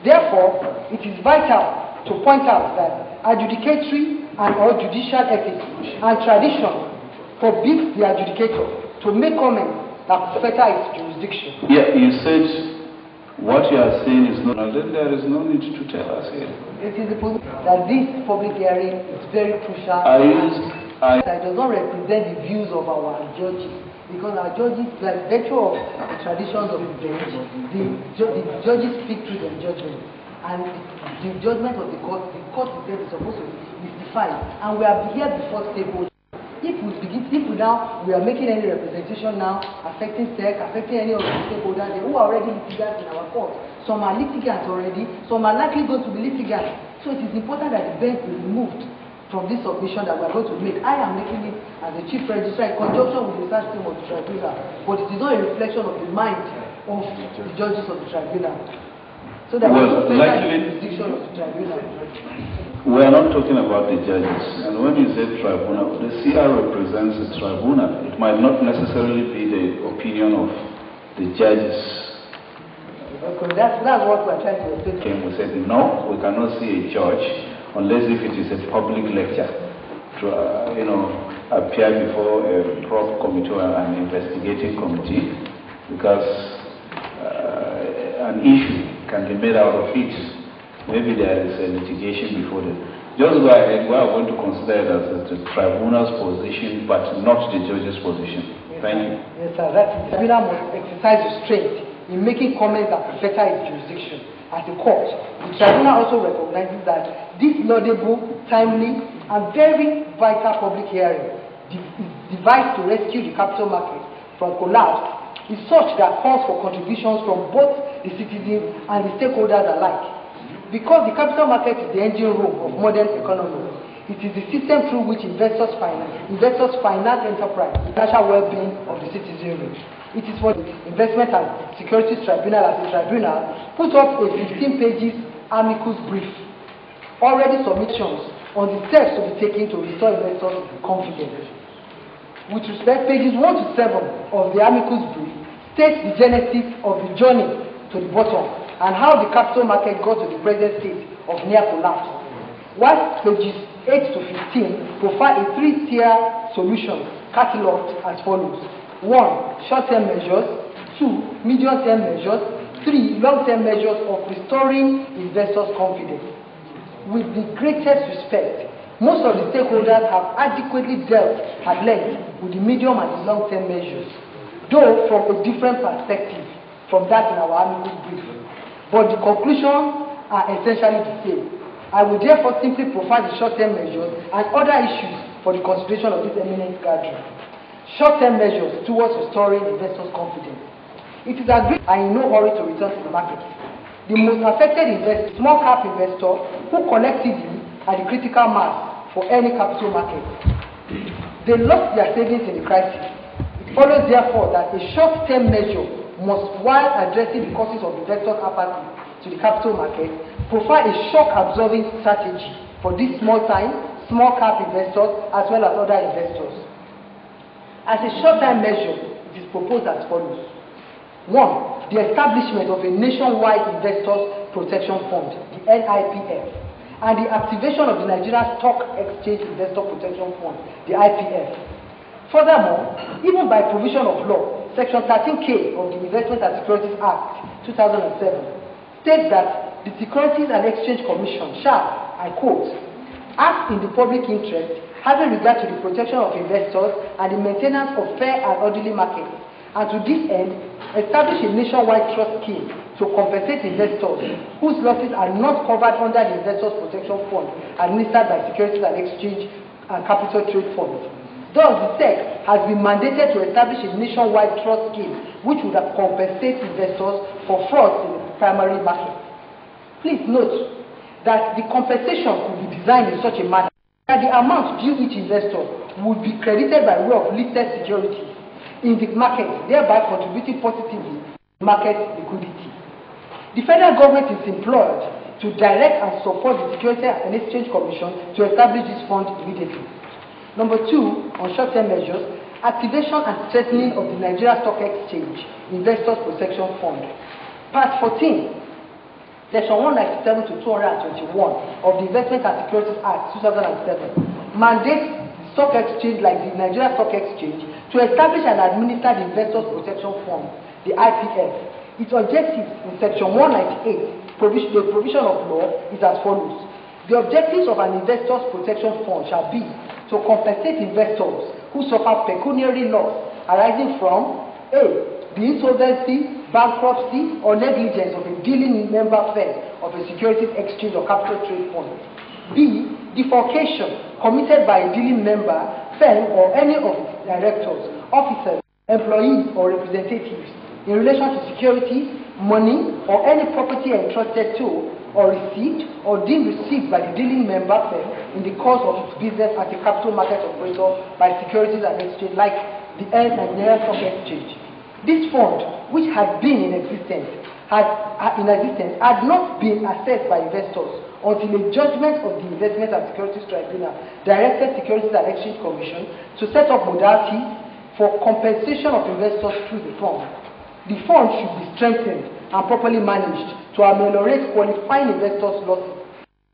Therefore, it is vital to point out that adjudicatory and or judicial ethics and tradition forbids the adjudicator to make comments that better its jurisdiction. Yeah, you said what you are saying is not, then there is no need to tell us here. It is the position that this public hearing is very crucial. That does not represent the views of our judges, because our judges, by virtue of the traditions of the bench, the judges speak through their judgment, and the judgment of the court itself is supposed to be mystified, and we are here before stakeholders. If we are making any representation now affecting SEC, affecting any of the stakeholders who are already litigants in our court. Some are litigants already, some are likely going to be litigants. So it is important that the bench be removed from this submission that we are going to make. I am making it as the Chief Registrar in conjunction with the research team of the tribunal, but it is not a reflection of the mind of the judges of the tribunal. So that we don't the jurisdiction of the tribunal. We are not talking about the judges. And when you say tribunal, the CR represents the tribunal. It might not necessarily be the opinion of the judges. Okay, that's what we're trying to explain. We said, no, we cannot see a judge unless if it is a public lecture to, appear before a proper committee or an investigating committee, because an issue can be made out of it. Maybe there is a litigation before them. Just go ahead, we are going to consider it as the tribunal's position, but not the judge's position. Thank you. Yes, sir. The tribunal must exercise restraint in making comments that better its jurisdiction as a court. The tribunal also recognizes that this laudable, timely, and very vital public hearing is devised to rescue the capital market from collapse is such that calls for contributions from both the citizens and the stakeholders alike. Because the capital market is the engine room of modern economy, it is the system through which investors finance enterprise, financial well-being of the citizenry. It is for the Investment and Securities Tribunal as a tribunal put up a 15 pages amicus brief, already submissions on the steps to be taken to restore investors' confidence. With respect, pages 1 to 7 of the amicus brief states the genesis of the journey to the bottom and how the capital market got to the present state of near collapse, while pages 8 to 15 provide a 3-tier solution catalogued as follows: 1. Short-term measures. 2. Medium-term measures. 3. Long-term measures of restoring investors' confidence. With the greatest respect, most of the stakeholders have adequately dealt at length with the medium and the long-term measures, though from a different perspective from that in our amicus brief. But the conclusions are essentially the same. I will therefore simply provide the short-term measures and other issues for the consideration of this eminent gathering. Short-term measures towards restoring investors' confidence. It is agreed and in no hurry to return to the market. The most affected investors, small cap investors, who collectively are the critical mass for any capital market. They lost their savings in the crisis. It follows therefore that a short-term measure must, while addressing the causes of investors' apathy to the capital market, provide a shock-absorbing strategy for these small cap investors as well as other investors. As a short-term measure, it is proposed as follows. 1. The establishment of a nationwide Investors Protection Fund, the NIPF, and the activation of the Nigeria Stock Exchange Investor Protection Fund, the IPF. Furthermore, even by provision of law, Section 13K of the Investment and Securities Act 2007 states that the Securities and Exchange Commission shall, I quote, act in the public interest having regard to the protection of investors and the maintenance of fair and orderly markets, and to this end, establish a nationwide trust scheme to compensate investors whose losses are not covered under the Investors Protection Fund administered by Securities and Exchange and Capital Trade Funds. Thus, the SEC has been mandated to establish a nationwide trust scheme which would compensate investors for frauds in the primary market. Please note that the compensation could be designed in such a manner that the amount due each investor would be credited by way of listed securities in the market, thereby contributing positively to market liquidity. The federal government is employed to direct and support the Securities and Exchange Commission to establish this fund immediately. Number 2, on short-term measures, activation and strengthening of the Nigeria Stock Exchange Investors Protection Fund. Part 14, Section 197 to 221 of the Investment and Securities Act 2007 mandates the stock exchange like the Nigeria Stock Exchange to establish and administer the Investors Protection Fund, the IPF. Its objectives in Section 198, the provision of law, is as follows. The objectives of an Investors Protection Fund shall be to compensate investors who suffer pecuniary loss arising from A. The insolvency, bankruptcy, or negligence of a dealing member firm of a securities exchange or capital trade fund. B. Defalcation committed by a dealing member firm or any of its directors, officers, employees, or representatives in relation to securities, money, or any property entrusted to or received or deemed received by the dealing member firm in the course of its business as a capital market operator by Securities and Exchange like the Nigeria Stock Exchange. This fund, which had been in existence, had not been assessed by investors until a judgment of the Investment and Securities Tribunal directed Securities and Exchange Commission to set up modality for compensation of investors through the fund. The fund should be strengthened and properly managed to ameliorate qualifying investors' losses.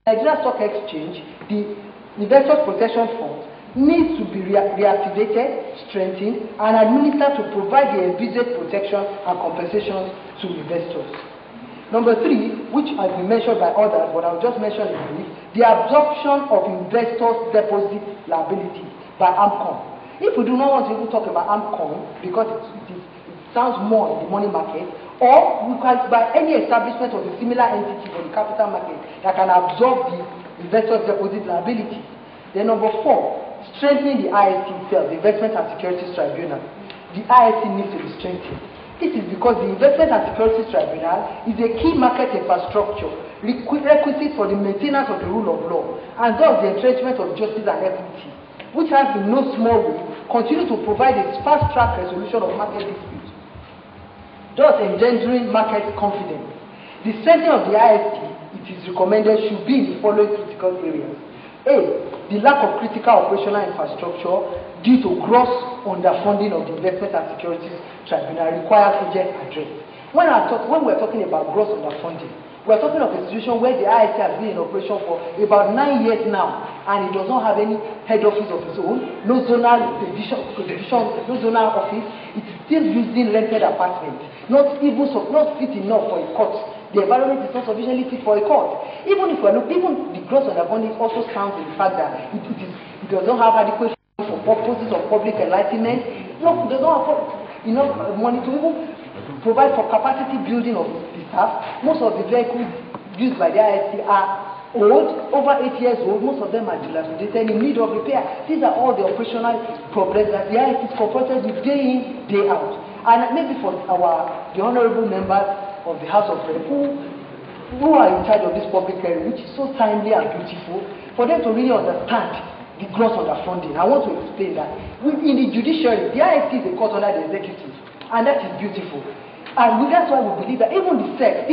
The Nigeria Stock Exchange, the Investors Protection Fund, needs to be reactivated, strengthened, and administered to provide the envisaged protection and compensation to investors. Number 3, which has been mentioned by others, but I'll just mention it brief, the absorption of investors' deposit liability by AMCON. If we do not want to even talk about AMCON because it sounds more in the money market, or we can by any establishment of a similar entity for the capital market that can absorb the investors' deposit liability. Then number 4, strengthening the IST itself, the Investment and Securities Tribunal. The IST needs to be strengthened. This is because the Investment and Securities Tribunal is a key market infrastructure requisite for the maintenance of the rule of law and thus the entrenchment of justice and equity, which has in no small way continued to provide a fast-track resolution of market disputes thus engendering market confidence. The strengthening of the IST, it is recommended, should be in the following critical areas. A, the lack of critical operational infrastructure due to gross underfunding of the Investment and Securities Tribunal requires urgent address. When we're talking about gross underfunding, we're talking of a situation where the IST has been in operation for about 9 years now, and it does not have any head office of its own, no zonal division, no zonal office. It is still using rented apartments, not fit enough for a court. The environment is not sufficiently fit for a court. Even if we're not, even the gross underfunding also stands in the fact that it does not have adequate for purposes of public enlightenment. No, it does not have enough money to even provide for capacity building of the staff. Most of the vehicles used by the IST are old, over 8 years old. Most of them are dilapidated, in need of repair. These are all the operational problems that the IST is confronted with day in, day out. And maybe for the honorable members of the House of Reps who are in charge of this public hearing, which is so timely and beautiful, for them to really understand the gross underfunding. I want to explain that in the judiciary, the IST is a court under the executive, and that is beautiful. And that's why we believe that even the SEC,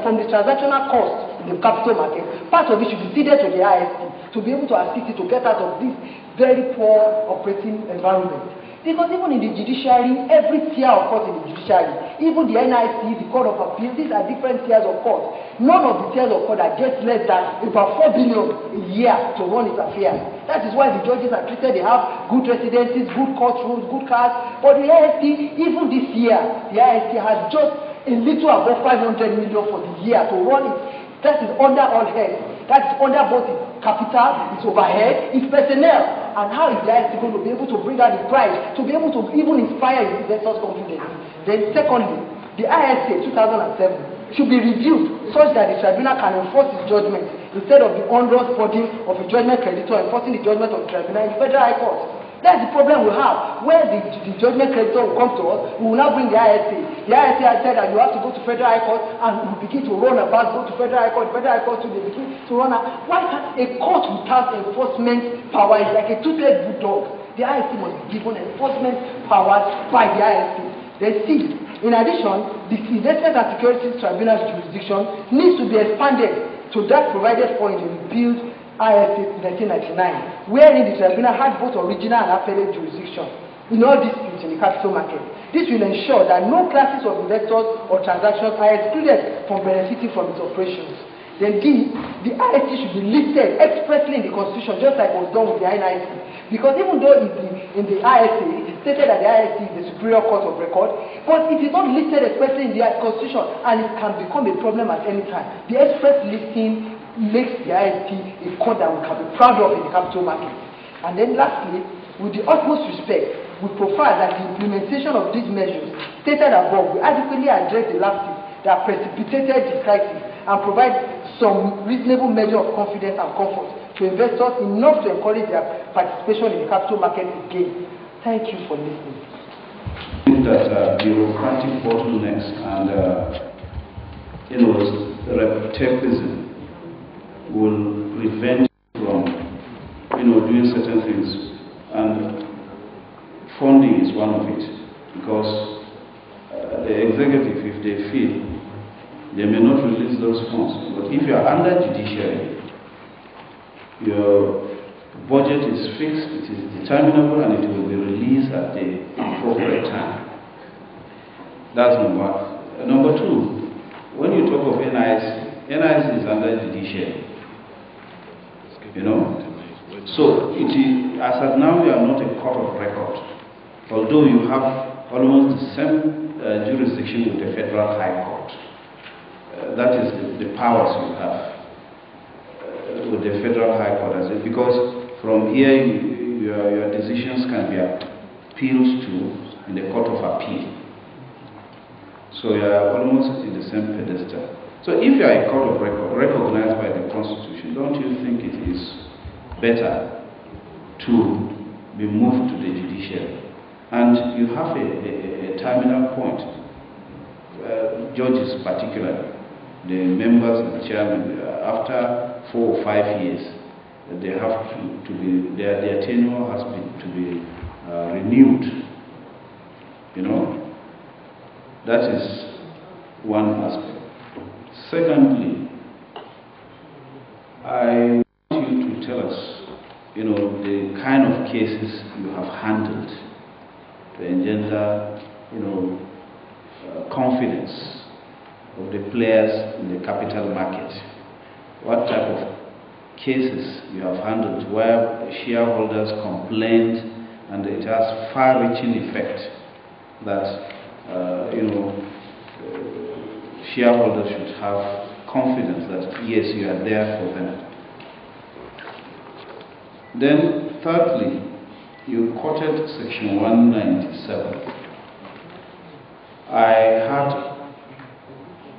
from the transactional cost in the capital market, part of it should be ceded to the IST to be able to assist it to get out of this very poor operating environment. Because even in the judiciary, every tier of court in the judiciary, even the NIC, the Court of Appeal, these are different tiers of court. None of the tiers of court that gets less than about 4 billion a year to run its affairs. That is why the judges are treated, they have good residencies, good courtrooms, good cars. But the IST, even this year, the IST has just a little above 500 million for the year to run it. That is under all heads. That is under both its capital, its overhead, its personnel. And how is the IST going to be able to bring out the price, to be able to even inspire investors' confidence? Then secondly, the IST 2007 should be reviewed such that the tribunal can enforce its judgment instead of the onerous burden of a judgment creditor enforcing the judgment of the tribunal in the Federal High Court. That's the problem we have, where the judgment creditor will come to us, we will now bring the IST. The IST has said that you have to go to Federal High Court, and we begin to run about, go to Federal High Court, Federal High Court too, they begin to run out. Why can't a court without enforcement power is like a two-legged bulldog? The IST must be given enforcement powers by the IST. Then C, in addition, the Investment and Securities Tribunal's jurisdiction needs to be expanded to that provided for in the repealed IST 1999, wherein the tribunal had both original and appellate jurisdiction in all disputes in the capital market. This will ensure that no classes of investors or transactions are excluded from benefiting from its operations. Then D, the IST should be listed expressly in the Constitution, just like was done with the NIC. Because even though in the IST, it is stated that the IST is the superior court of record, but it is not listed expressly in the Constitution, and it can become a problem at any time. The express listing makes the IST a court that we can be proud of in the capital market. And then lastly, with the utmost respect, we prefer that the implementation of these measures stated above will adequately address the lapses that precipitated the crisis and provide some reasonable measure of confidence and comfort to investors, enough to encourage their participation in the capital market again. Thank you for listening. I think that bureaucratic bottlenecks and repetition will prevent you from doing certain things, and funding is one of it, because the executive, if they feel, they may not release those funds. But if you are under judiciary, your budget is fixed, it is determinable, and it will be released at the appropriate time. That's number one. Number two, when you talk of NIC is under judiciary. So it is, as of now, we are not a court of record, although you have almost the same jurisdiction with the Federal High Court. That is the powers you have with the Federal High Court, because from here your decisions can be appealed to in the Court of Appeal. So you are almost in the same pedestal. So if you are a court of record recognized by the Constitution, don't you think it is better to be moved to the judiciary? And you have a terminal point. Judges particularly, the members and the chairman, after 4 or 5 years, they have to be, their tenure has been to be renewed. That is one aspect. Secondly, I want you to tell us, the kind of cases you have handled to engender, confidence of the players in the capital market. What type of cases you have handled where shareholders complained and it has far-reaching effect that shareholders should have confidence that yes, you are there for them. Then thirdly, you quoted section 197. I had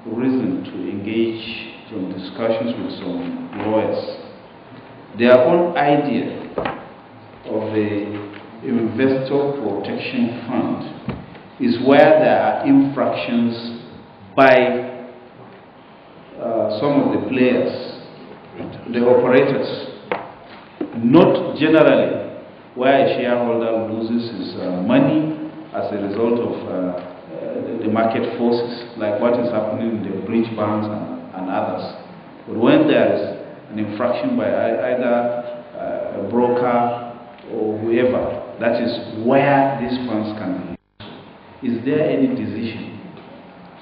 reason to engage some discussions with some lawyers. Their own idea of the Investor Protection Fund is where there are infractions by some of the players, the operators, not generally where a shareholder loses his money as a result of the market forces, like what is happening in the bridge banks and others. But when there is an infraction by either a broker or whoever, that is where these funds can be used. Is there any decision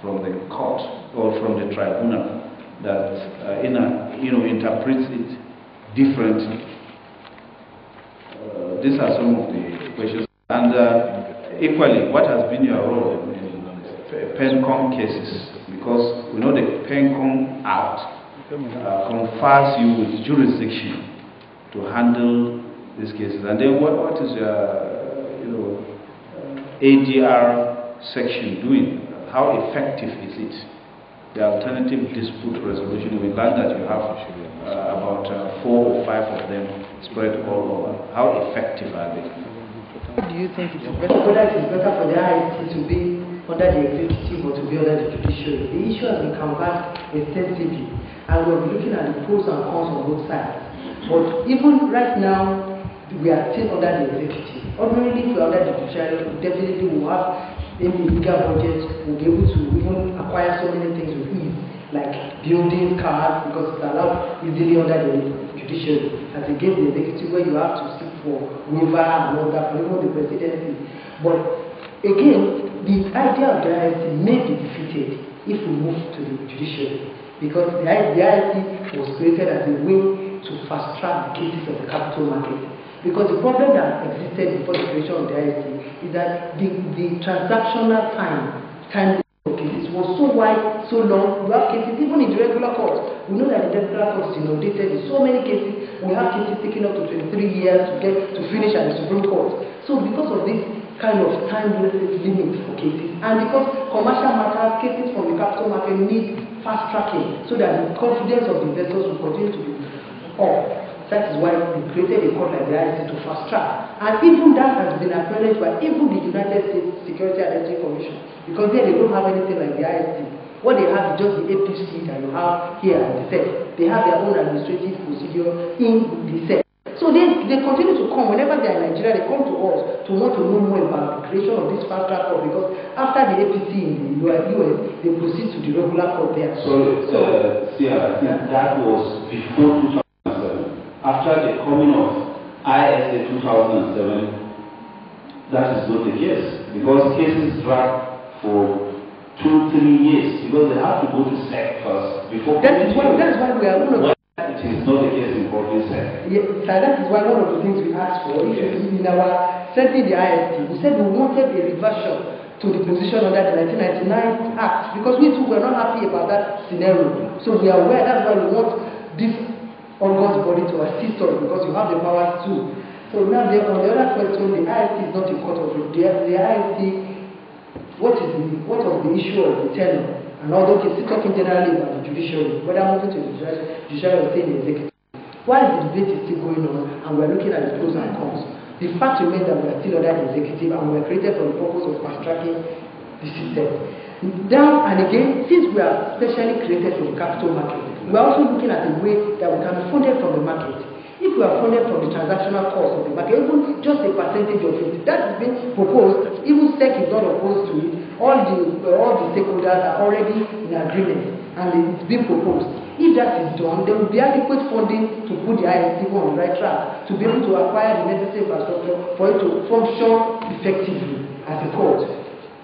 from the court or from the tribunal that interprets it differently? These are some of the questions. And equally, what has been your role in PENCOM cases? Because we know the PENCOM Act confers you with jurisdiction to handle these cases. And then what is your ADR section doing? How effective is it? The alternative dispute resolution, we learned that you have about 4 or 5 of them spread all over. How effective are they? What do you think it is better? Whether it is better for the IIT to be under the executive or to be under the judiciary? The issue has been canvassed extensively, and we'll be looking at the pros and cons on both sides. But even right now, we are still under the executive. Ordinarily, if we are under the judiciary, definitely we will have maybe a bigger budget, we'll be able to even acquire so many things with ease, like building cars, because it's allowed easily under the judiciary, as against the executive where you have to seek for waiver and all that, for even the presidency. But again, the idea of the IIT may be defeated if we move to the judiciary, because the IIT was created as a way to fast-track the cases of the capital market. Because the problem that existed before the creation of the IIT is that the transactional time of cases was so wide, so long. We have cases even in the regular court. We know that the regular court is inundated with so many cases. We have cases taking up to 23 years to finish at the Supreme Court. So because of this kind of time limit for cases, and because commercial matters, cases from the capital market need fast tracking so that the confidence of the investors will continue to be up. That is why we created a court like the IIT to fast track. And even that has been acknowledged by even the United States Securities and Exchange Commission, because there they don't have anything like the IIT. What they have is just the APC that you have here at the SEC. They have their own administrative procedure in the SEC. So they continue to come. Whenever they are in Nigeria, they come to us to want to know more about the creation of this fast track court, because after the APC in the US, they proceed to the regular court there. I think that was before 2007. After the coming of ISA 2007, that is not the case, because cases drag for 2-3 years, because they have to go to SEC first before. That is why we are one of the. It is not the case in Portland SEC. Yeah, that is why one of the things we asked for in our setting the IST, we said we wanted a reversion to the position under the 1999 Act, because we too were not happy about that scenario. So we are aware, that's why we want this August body to assist us, because you have the powers too. So now on the other question, the IIT is not a court of law. The IIT, what was the issue of the tenure? And although he's still talking generally about the judiciary, whether moving to the judiciary or staying in the executive, while the debate is still going on and we're looking at the pros and cons, the fact remains that we are still under the executive and we were created for the purpose of fast-tracking the system. Now and again, since we are specially created for the capital market, we are also looking at a way that we can be funded from the market. If we are funded from the transactional cost of the market, even just a percentage of it, that has been proposed, even SEC is not opposed to it, all the stakeholders are already in agreement and it's been proposed. If that is done, there will be adequate funding to put the IST on the right track to be able to acquire the necessary infrastructure for it to function effectively as a court.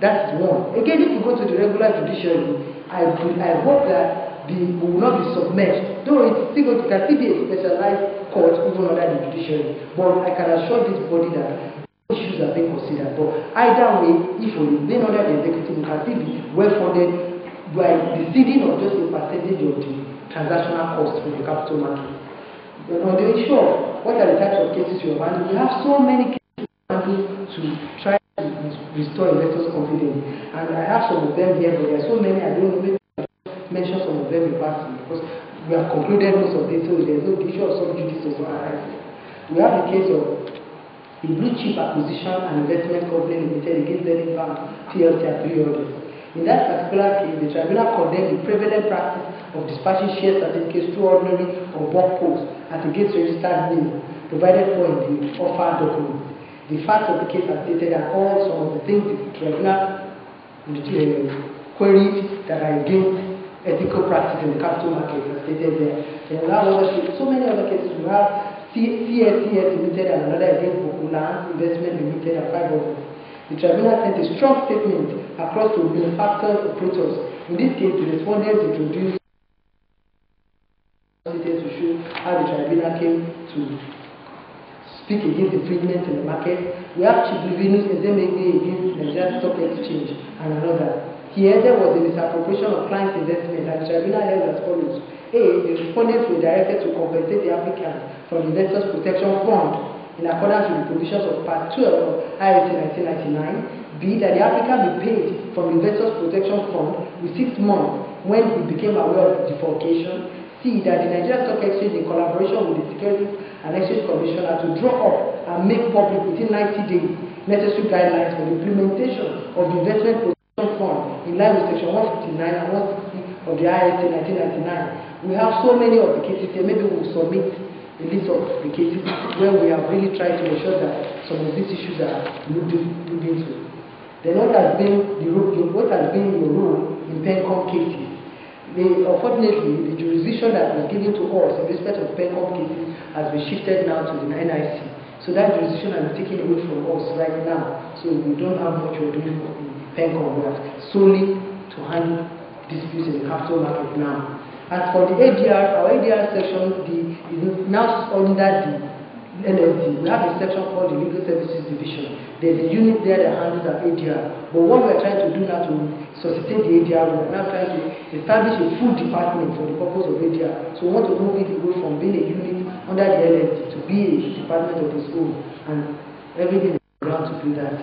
That is one. Again, if we go to the regular judiciary, I hope that we will not be submerged, though it can still be a specialized court even under the judiciary. But I can assure this body that issues are being considered. But either way, if we remain under the executive, we can still be well funded by the ceding of just a percentage of the transactional cost from the capital market. But on the issue of what are the types of cases you have handled, we have so many cases to try to restore investors' confidence. And I have some of them here, but there are so many, I don't know, maybe I mention some of them in passing because we have concluded most of this, so there's no issue of some judice over arising. We have the case of the blue chip acquisition and investment company limited against Zenith Bank PLC and 3 others. In that particular case, the tribunal condemned the prevalent practice of dispatching share certificates through ordinary or bulk post at a gate registered name provided for in the offer document. The facts of the case are stated and all some of the things the tribunal queries that are against ethical practice in the capital market are stated there. There are other cases, so many other cases. We have CSCS Limited and another against Popular Investment Limited and 5 others. The tribunal sent a strong statement across to manufacturers operators. In this case, the respondents introduced to show how the tribunal came to speak against infringement in the market. We have Chief Revenues against Nigeria Stock Exchange and another. Here, there was a misappropriation of clients' investment, and the tribunal held as follows. A. The respondents were directed to compensate the applicant from the Investors Protection Fund in accordance with the provisions of Part 12 of IAT 1999. B. That the applicant be paid from the Investors Protection Fund with 6 months when he became aware of defalcation. C. That the Nigeria Stock Exchange, in collaboration with the Securities and Exchange Commission, are to draw up and make public within 90 days necessary guidelines for the implementation of the Investment Protection Fund in line with Section 159 and 160 of the IAT 1999. We have so many of the cases here. Maybe we'll submit a list of the cases where we have really tried to ensure that some of these issues are looked into. Then what has been your role in PENCOM cases? Unfortunately, the jurisdiction that was given to us in respect of PENCOM cases has been shifted now to the NIC. So that jurisdiction has been taken away from us right now. So we don't have much we're doing in PENCOM. We are solely to handle disputes in the capital market now. As for the ADR, our ADR section is now under the LSD. We have a section called the Legal Services Division. There's a unit there that handles our ADR. But what we're trying to do now to sustain the ADR, we're now trying to establish a full department for the purpose of ADR. So we want to move it away from being a unit under the LSD to be a department of its own. And everything is around to do that.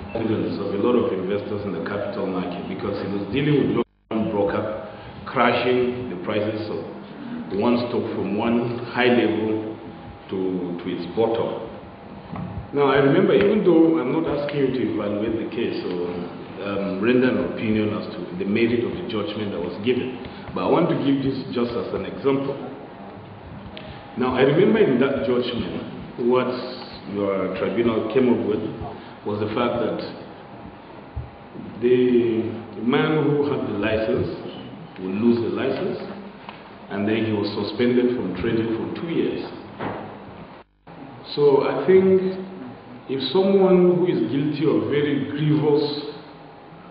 Evidence of a lot of investors in the capital market because he was dealing with one broker crashing the prices of one stock from one high level to its bottom. Now I remember, even though I'm not asking you to evaluate the case or render an opinion as to the merit of the judgment that was given, but I want to give this just as an example. Now I remember in that judgment what your tribunal came up with was the fact that the man who had the license will lose the license, and then he was suspended from trading for 2 years. So I think if someone who is guilty of very grievous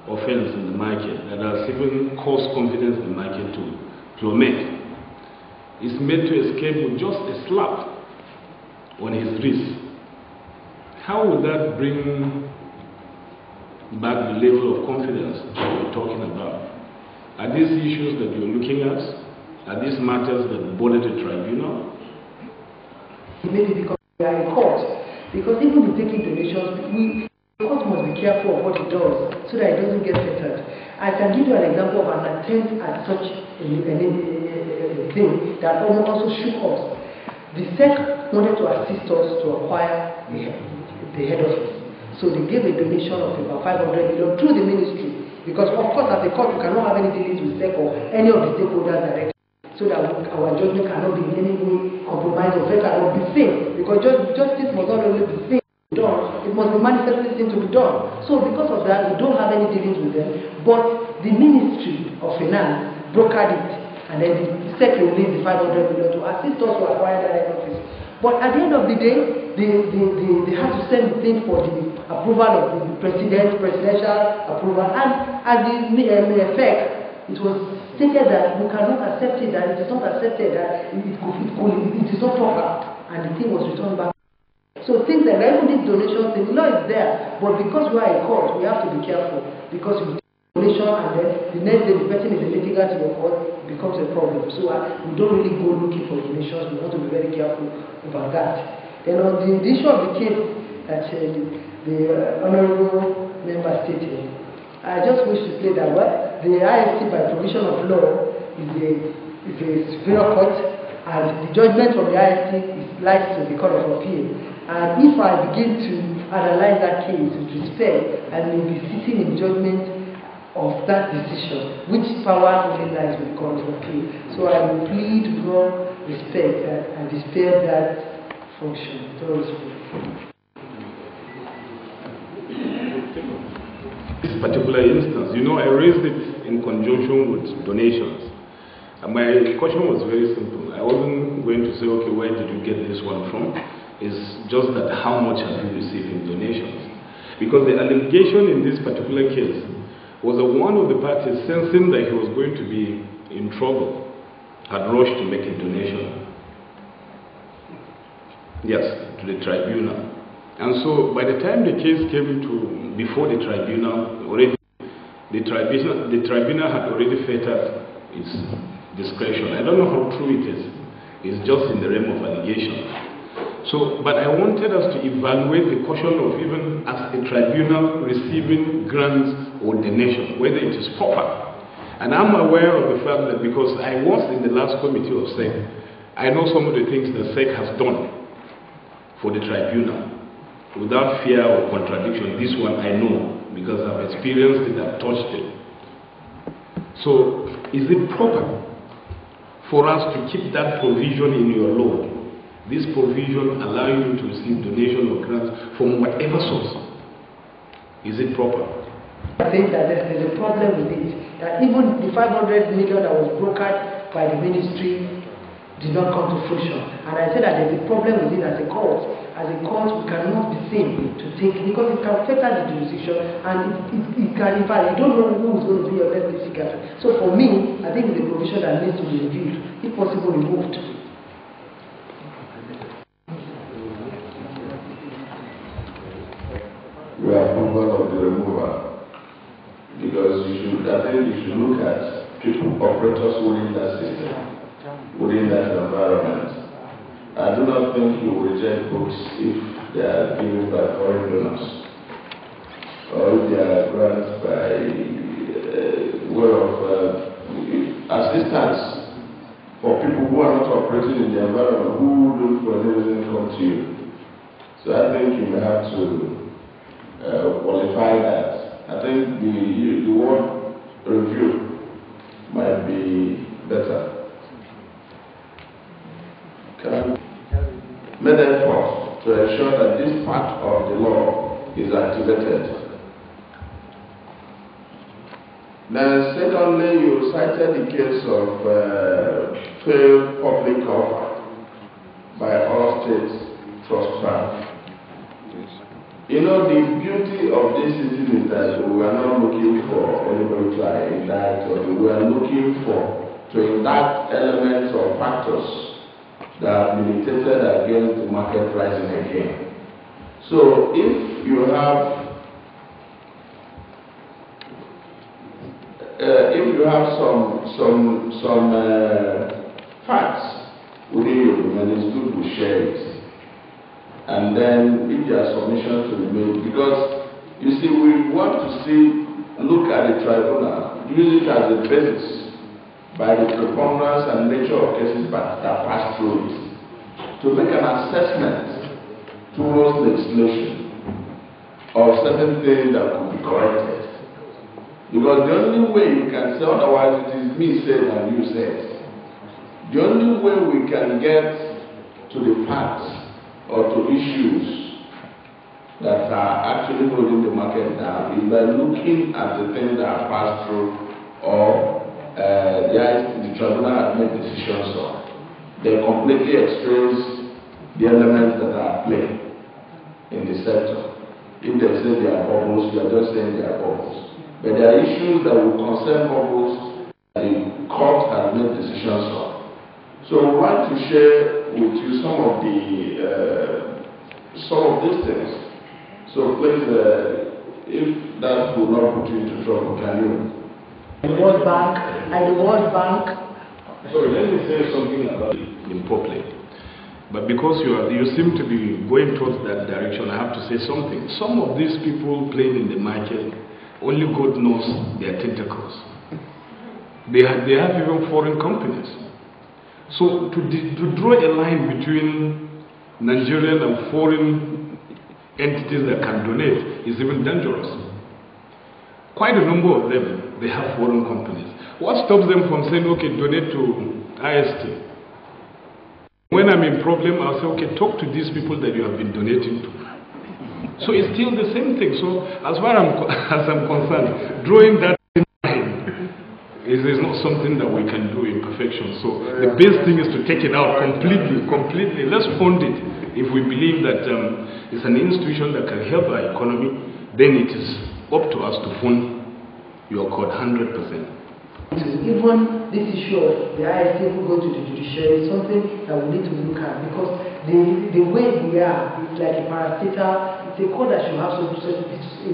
offense in the market that has even caused confidence in the market to plummet is made to escape with just a slap on his wrist, how would that bring back the level of confidence that we're talking about? Are these issues that you're looking at? Are these matters that bother the tribunal? Maybe because we are in court. Because even with taking donations, the court must be careful of what it does so that it doesn't get fettered. I can give you an example of an attempt at such a thing that also shook us. The SEC wanted to assist us to acquire the head office. So they gave a donation of about 500 million through the ministry. Because of course as a court we cannot have any dealings with SEC or any of the stakeholders directly. So that our judgment cannot be in any way compromised or better or be fair. Because justice must not only be fair, it must be manifestly seen to be done. So because of that, we don't have any dealings with them, but the Ministry of Finance brokered it, and then the SEC released the 500 million to assist us to acquire that office. But at the end of the day, they had to send the thing for the approval of the presidential approval, and at the effect, it was stated that we cannot accept it, that it is not accepted, that it is not proper, and the thing was returned back. So things like that, even these donations, the law is there, but because we are a court, we have to be careful, because we donation and then the next day the person is a litigant in your court, it becomes a problem. So we don't really go looking for donations. We want to be very careful about that. Then on the issue of the case that the honorable member stated, I just wish to say that the IST by provision of law is a superior court, and the judgment from the IST lies to the Court of Appeal. And if I begin to analyze that case with respect, I may be sitting in judgment of that decision, which power only lies with the Court of Appeal. So I will plead with all respect and spare that function. This particular instance, I raised it in conjunction with donations. And my question was very simple. I wasn't going to say, okay, where did you get this one from? It's just that how much have you received in donations? Because the allegation in this particular case was that one of the parties, sensing that he was going to be in trouble, had rushed to make a donation. Yes, to the tribunal. And so by the time the case came before the tribunal, the tribunal had already fettered its discretion. I don't know how true it is. It's just in the realm of allegation. So, but I wanted us to evaluate the question of even as a tribunal receiving grants or donation, whether it is proper. And I'm aware of the fact that because I was in the last committee of SEC, I know some of the things that SEC has done for the tribunal. Without fear or contradiction, this one I know because I've experienced it, I've touched it. So, is it proper for us to keep that provision in your law? This provision allowing you to receive donation or grants from whatever source. Is it proper? I think that there's a problem with it. That even the 500 million that was brokered by the ministry did not come to fruition. And I said that there's a problem with it as a court. As a court, we cannot be seen to take, because it can affect the jurisdiction, and it can, in fact, you don't know who is going to be your next litigant. So for me, I think it's a provision that needs to be reviewed, if possible removed. We are approval of the removal, because I think you should look at people, operators within that system, within that environment. I do not think you will reject books if they are given by foreign donors, or if they are grants by way of assistance for people who are not operating in the environment, who don't for any reason come to you. So I think you may have to qualify that. I think the word review might be better. Made effort to ensure that this part of the law is activated. Then secondly, you cited the case of failed public offer by all states trust fund. The beauty of this system is that we are not looking for anybody to indict, or we are looking to indict elements or factors that are militated against the market pricing again. So if you have some facts within your domain, it's good to share it. And then if there are submissions to be made, because you see, we want to look at the tribunal, use it as a basis by the preponderance and nature of cases that pass through it, to make an assessment towards legislation of certain things that could be corrected. Because the only way you can say otherwise, it is me said and you said. The only way we can get to the facts or to issues that are actually holding the market down is by looking at the things that are passed through or the tribunal has made decisions on. They completely extract the elements that are at play in the sector. If they say they are bubbles, you are just saying they are bubbles. But there are issues that will concern bubbles that the court has made decisions on. So I would like to share with you some of these things. So please, if that will not put you into trouble, can you? The World Bank. Sorry, let me say something about it in public. But because you seem to be going towards that direction, I have to say something. Some of these people playing in the market, only God knows their tentacles. They have even foreign companies. So to draw a line between Nigerian and foreign entities that can donate is even dangerous. Quite a number of them, they have foreign companies. What stops them from saying, okay, donate to IST? When I'm in problem, I'll say, okay, talk to these people that you have been donating to. So it's still the same thing. So as far as I'm concerned, drawing that line is not something that we can do in perfection. So the best thing is to take it out completely. Let's fund it. If we believe that it's an institution that can help our economy, then it is up to us to fund your code 100%. Even this issue of the IST who go to the judiciary is something that we need to look at, because the way we are, it's like a parastatal, it's a code that should have a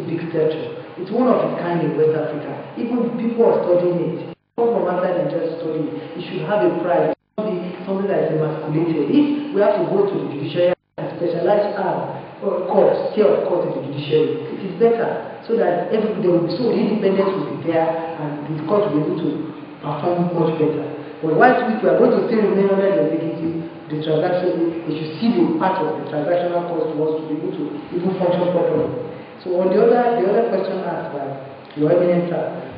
big stature. It's one of its kind in West Africa. Even people are studying it. Come from outside and just study it. It should have a price. It should be something that is emasculated. If we have to go to the judiciary and specialize courts, tier of court in the judiciary, it is better, so that everybody will be so independent will be there and the court will be able to perform much better. But while we are going to still remain under the executive, the transaction, they should see the part of the transactional cost was to be able to even function properly. So on the other question asked by your eminence,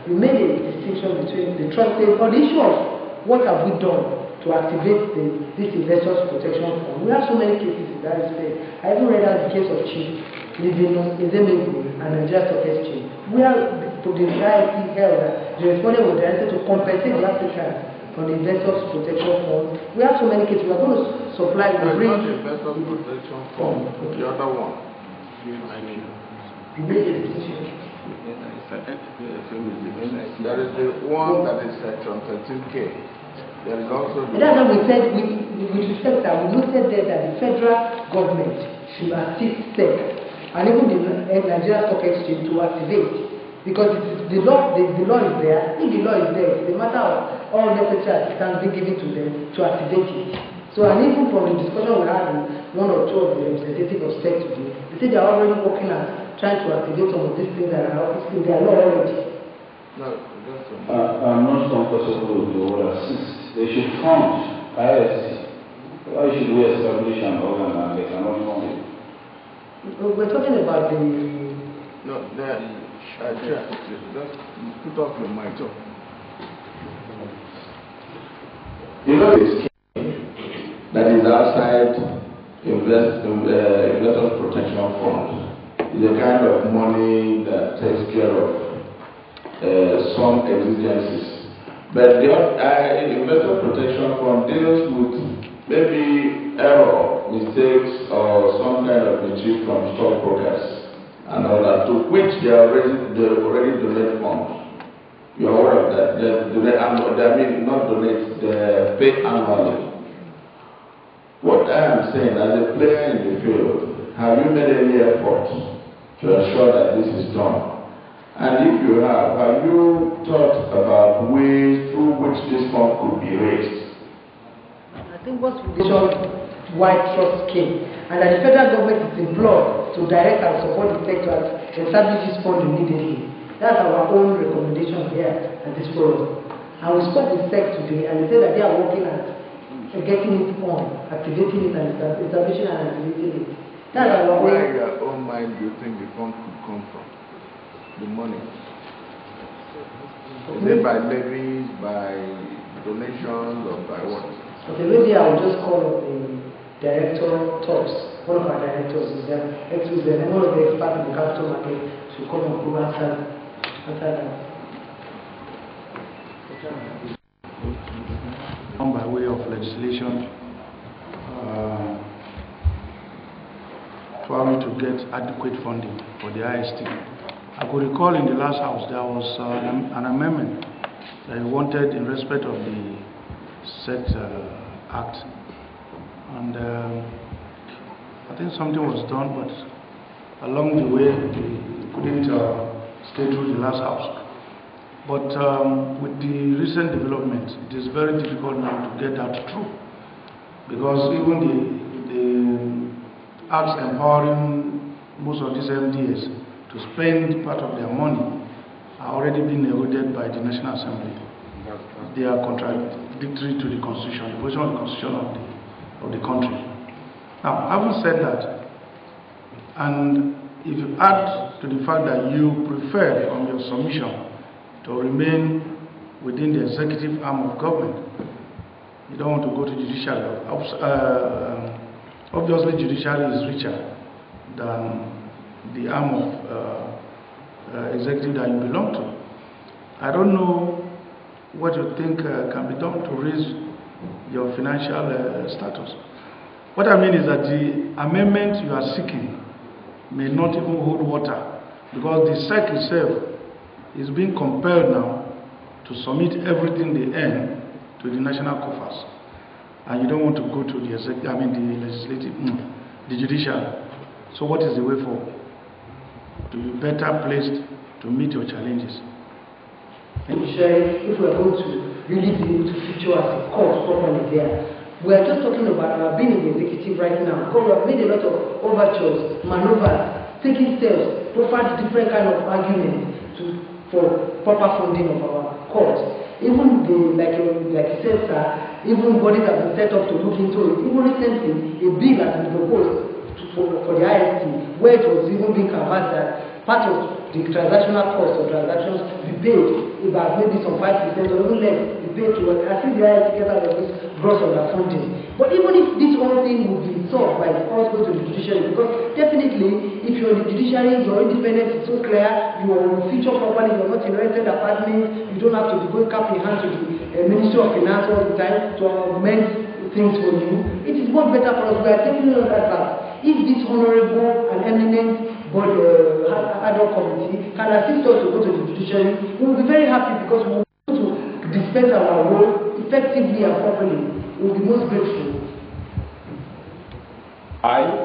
you made a distinction between the trust or the issue of what have we done to activate this investors protection fund. We have so many cases in that respect. I even read out the case of Chief Ezemegbu and Nigeria Stock Exchange, where the IIT held that the respondent was directed to compensate the applicants for the investors protection fund. We have so many cases. We are going to supply the investors protection fund. The other one. You made a decision. There is the one that is section 13K. There is also the that's what we said with respect that we noted there that the federal government should assist SEC and even the Nigeria Stock Exchange to activate, because the law is there. If the law is there, it's a matter of all necessary assistance being given to them to activate it. So, and even from the discussion we had with one or two of the representatives of SEC today, they say they are already working at trying to activate some of these things that are in their law already. No, I'm not comfortable with the word assist. They should fund ISC. Why should we establish an organ and they cannot fund it? We're talking about the... No, just put off your mic. You know this scheme that is outside Investors Protection Fund is a kind of money that takes care of some exigencies. But the Investor Protection Fund deals with maybe error, mistakes, or some kind of mischief from stockbrokers and all that, to which they already donate funds. You are aware of that. Not donate, they pay annually. What I am saying, as a player in the field, have you made any effort to ensure that this is done? And if you have you thought about ways through which this fund could be raised? I think what's wide trust scheme, and that the federal government is employed to direct and support the sector to establish this fund immediately. That's our own recommendation here at this forum. And we spoke with SEC today, and they said that they are working at getting it on, activating it, and establishing and activating it. That's our own. Where in your own mind do you think the fund could come from? The money? Is it by levies, by donations, or by what? Okay, maybe I will just call up the director talks one of our directors is there, and one of the experts in the capital market to come and go answer that. By way of legislation, for me to get adequate funding for the IST. I could recall in the last house there was an amendment that I wanted in respect of the said act, and I think something was done, but along the way we couldn't stay through the last house. But with the recent development, it is very difficult now to get that through, because even the acts empowering most of these MDAs to spend part of their money are already being eroded by the National Assembly. They are contradictory to the Constitution, the position of the Constitution of the country. Now, having said that, and if you add to the fact that you prefer from your submission to remain within the executive arm of government, you don't want to go to judiciary. Obviously, judiciary is richer than the arm of executive that you belong to. I don't know what you think can be done to raise your financial status. What I mean is that the amendment you are seeking may not even hold water, because the SEC itself is being compelled now to submit everything they earn to the national coffers, and you don't want to go to the the judiciary. So what is the way forward to be better placed to meet your challenges? If we are going to really be able to feature as a court properly there, we are just talking about our being in the executive right now, because we have made a lot of overtures, maneuvers, taking steps to find different kind of arguments for proper funding of our courts. Even like you said, sir, even bodies have been set up to look into it. Even recently, a bill has been proposed for the IST, where it was even being canvassed that part of the transactional cost of transactions be paid about maybe some 5% or even less be paid to us. I think the IST get out of this gross underfunding. But even if this whole thing would be solved by us going to the judiciary, because definitely if you're in the judiciary, your independence is so clear, you are feature properly, you're not in a rented apartment, you don't have to be going cap in hand to the Ministry of Finance all the time to amend things for you. It is much better for us. We are taking on that path. If this honorable and eminent body, ad hoc committee can assist us to go to the judiciary, we will be very happy, because we will be able to dispense our role effectively and properly. We will be most grateful. I,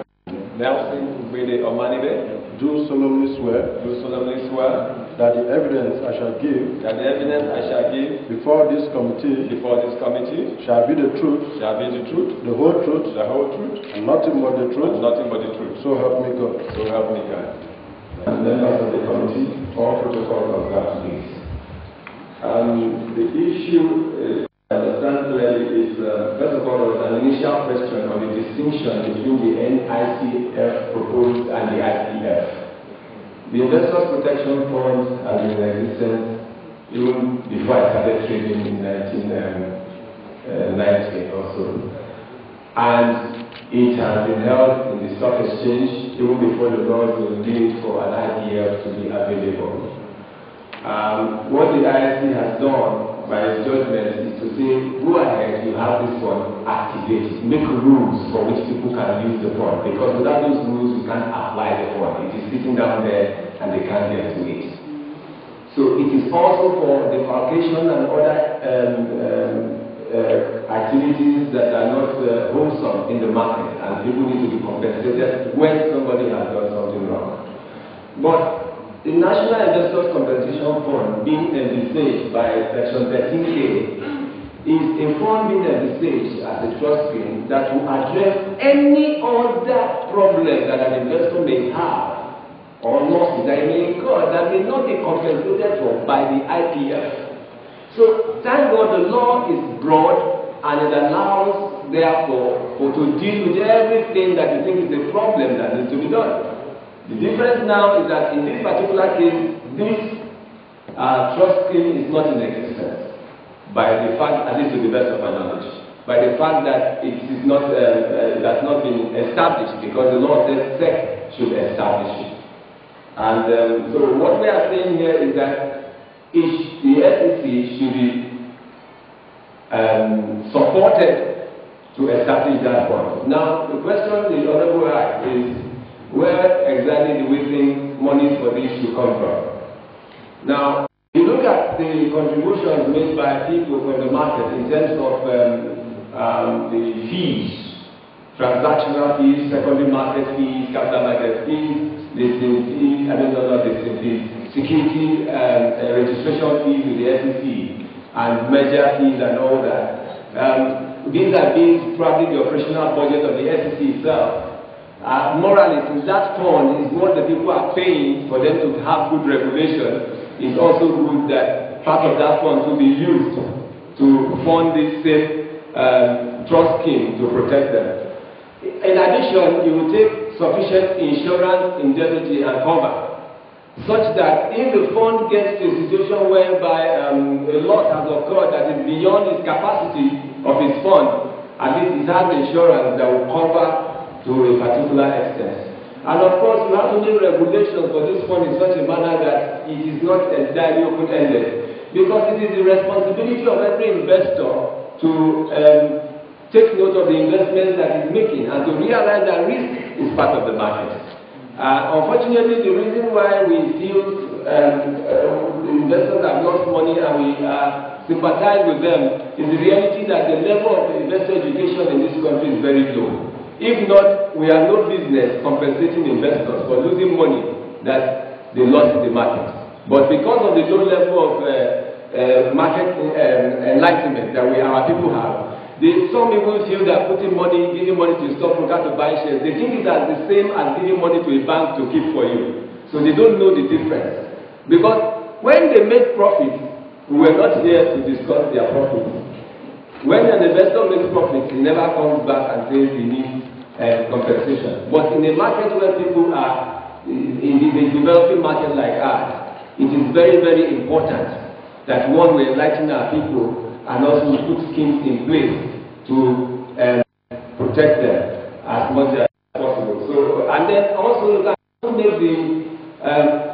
Nelson Ubede Omanibe, do solemnly swear that the evidence I shall give before this committee shall be the truth, the whole truth, and nothing but the truth. So help me God. And members of the committee, all protocols observed, please. The issue, I understand clearly, is first of all, an initial question on the distinction between the NICF proposed and the IPF. The Investors Protection Fund has been in existence even before I started trading in 1990 or so. And it has been held in the stock exchange even before the laws were made for an IPF to be available. What the ISC has done by its judgment is to say, go ahead, you have this fund, activate it, make rules for which people can use the fund, because without those rules you can't apply the fund. It is sitting down there and they can't get to it. So it is also for defalcation and other activities that are not wholesome in the market, and people need to be compensated when somebody has done something wrong. But the National Investors Compensation Fund, being envisaged by Section 13A, is a fund being envisaged as a trust scheme that will address any other problem that an investor may have or losses that may incur that may not be compensated for by the IPF. So, thank God the law is broad and it allows, therefore, to deal with everything that you think is a problem that needs to be done. The difference now is that in this particular case, this trust scheme is not in existence by the fact, at least to the best of my knowledge. by the fact that it is not, has not been established, because the law says SEC should establish it. And so what we are saying here is that the SEC should be supported to establish that fund. Now, the question the Honorable asked is, where exactly do we think money for this should come from? Now, if you look at the contributions made by people from the market in terms of the fees, transactional fees, secondary market fees, capital market fees, listing fees, listing fees, security registration fees with the SEC, and merger fees and all that. These are being probably the operational budget of the SEC itself. Morally, since that fund is what the people are paying for them to have good regulation, it's also good that part of that fund will be used to fund this safe trust scheme to protect them. In addition, you will take sufficient insurance, indemnity, and cover, such that if the fund gets to a situation whereby a loss has occurred that is beyond its capacity of its fund, at least it has insurance that will cover to a particular extent. And of course, you have to make regulations for this fund in such a manner that it is not entirely open-ended, because it is the responsibility of every investor to take note of the investments that he's making and to realize that risk is part of the market. Unfortunately, the reason why we feel investors have lost money and we sympathize with them is the reality that the level of investor education in this country is very low. If not, we have no business compensating investors for losing money that they lost in the market. But because of the low level of market enlightenment that our people have, some people feel that giving money to a stockbroker to buy shares, they think it is the same as giving money to a bank to keep for you. So they don't know the difference. Because when they make profit, we were not here to discuss their profit. When an investor makes profit, he never comes back and says he needs compensation. But in a market where people are in the developing market like ours, it is very, very important that one will enlighten our people and also put schemes in place to protect them as much as possible. So, and then also make the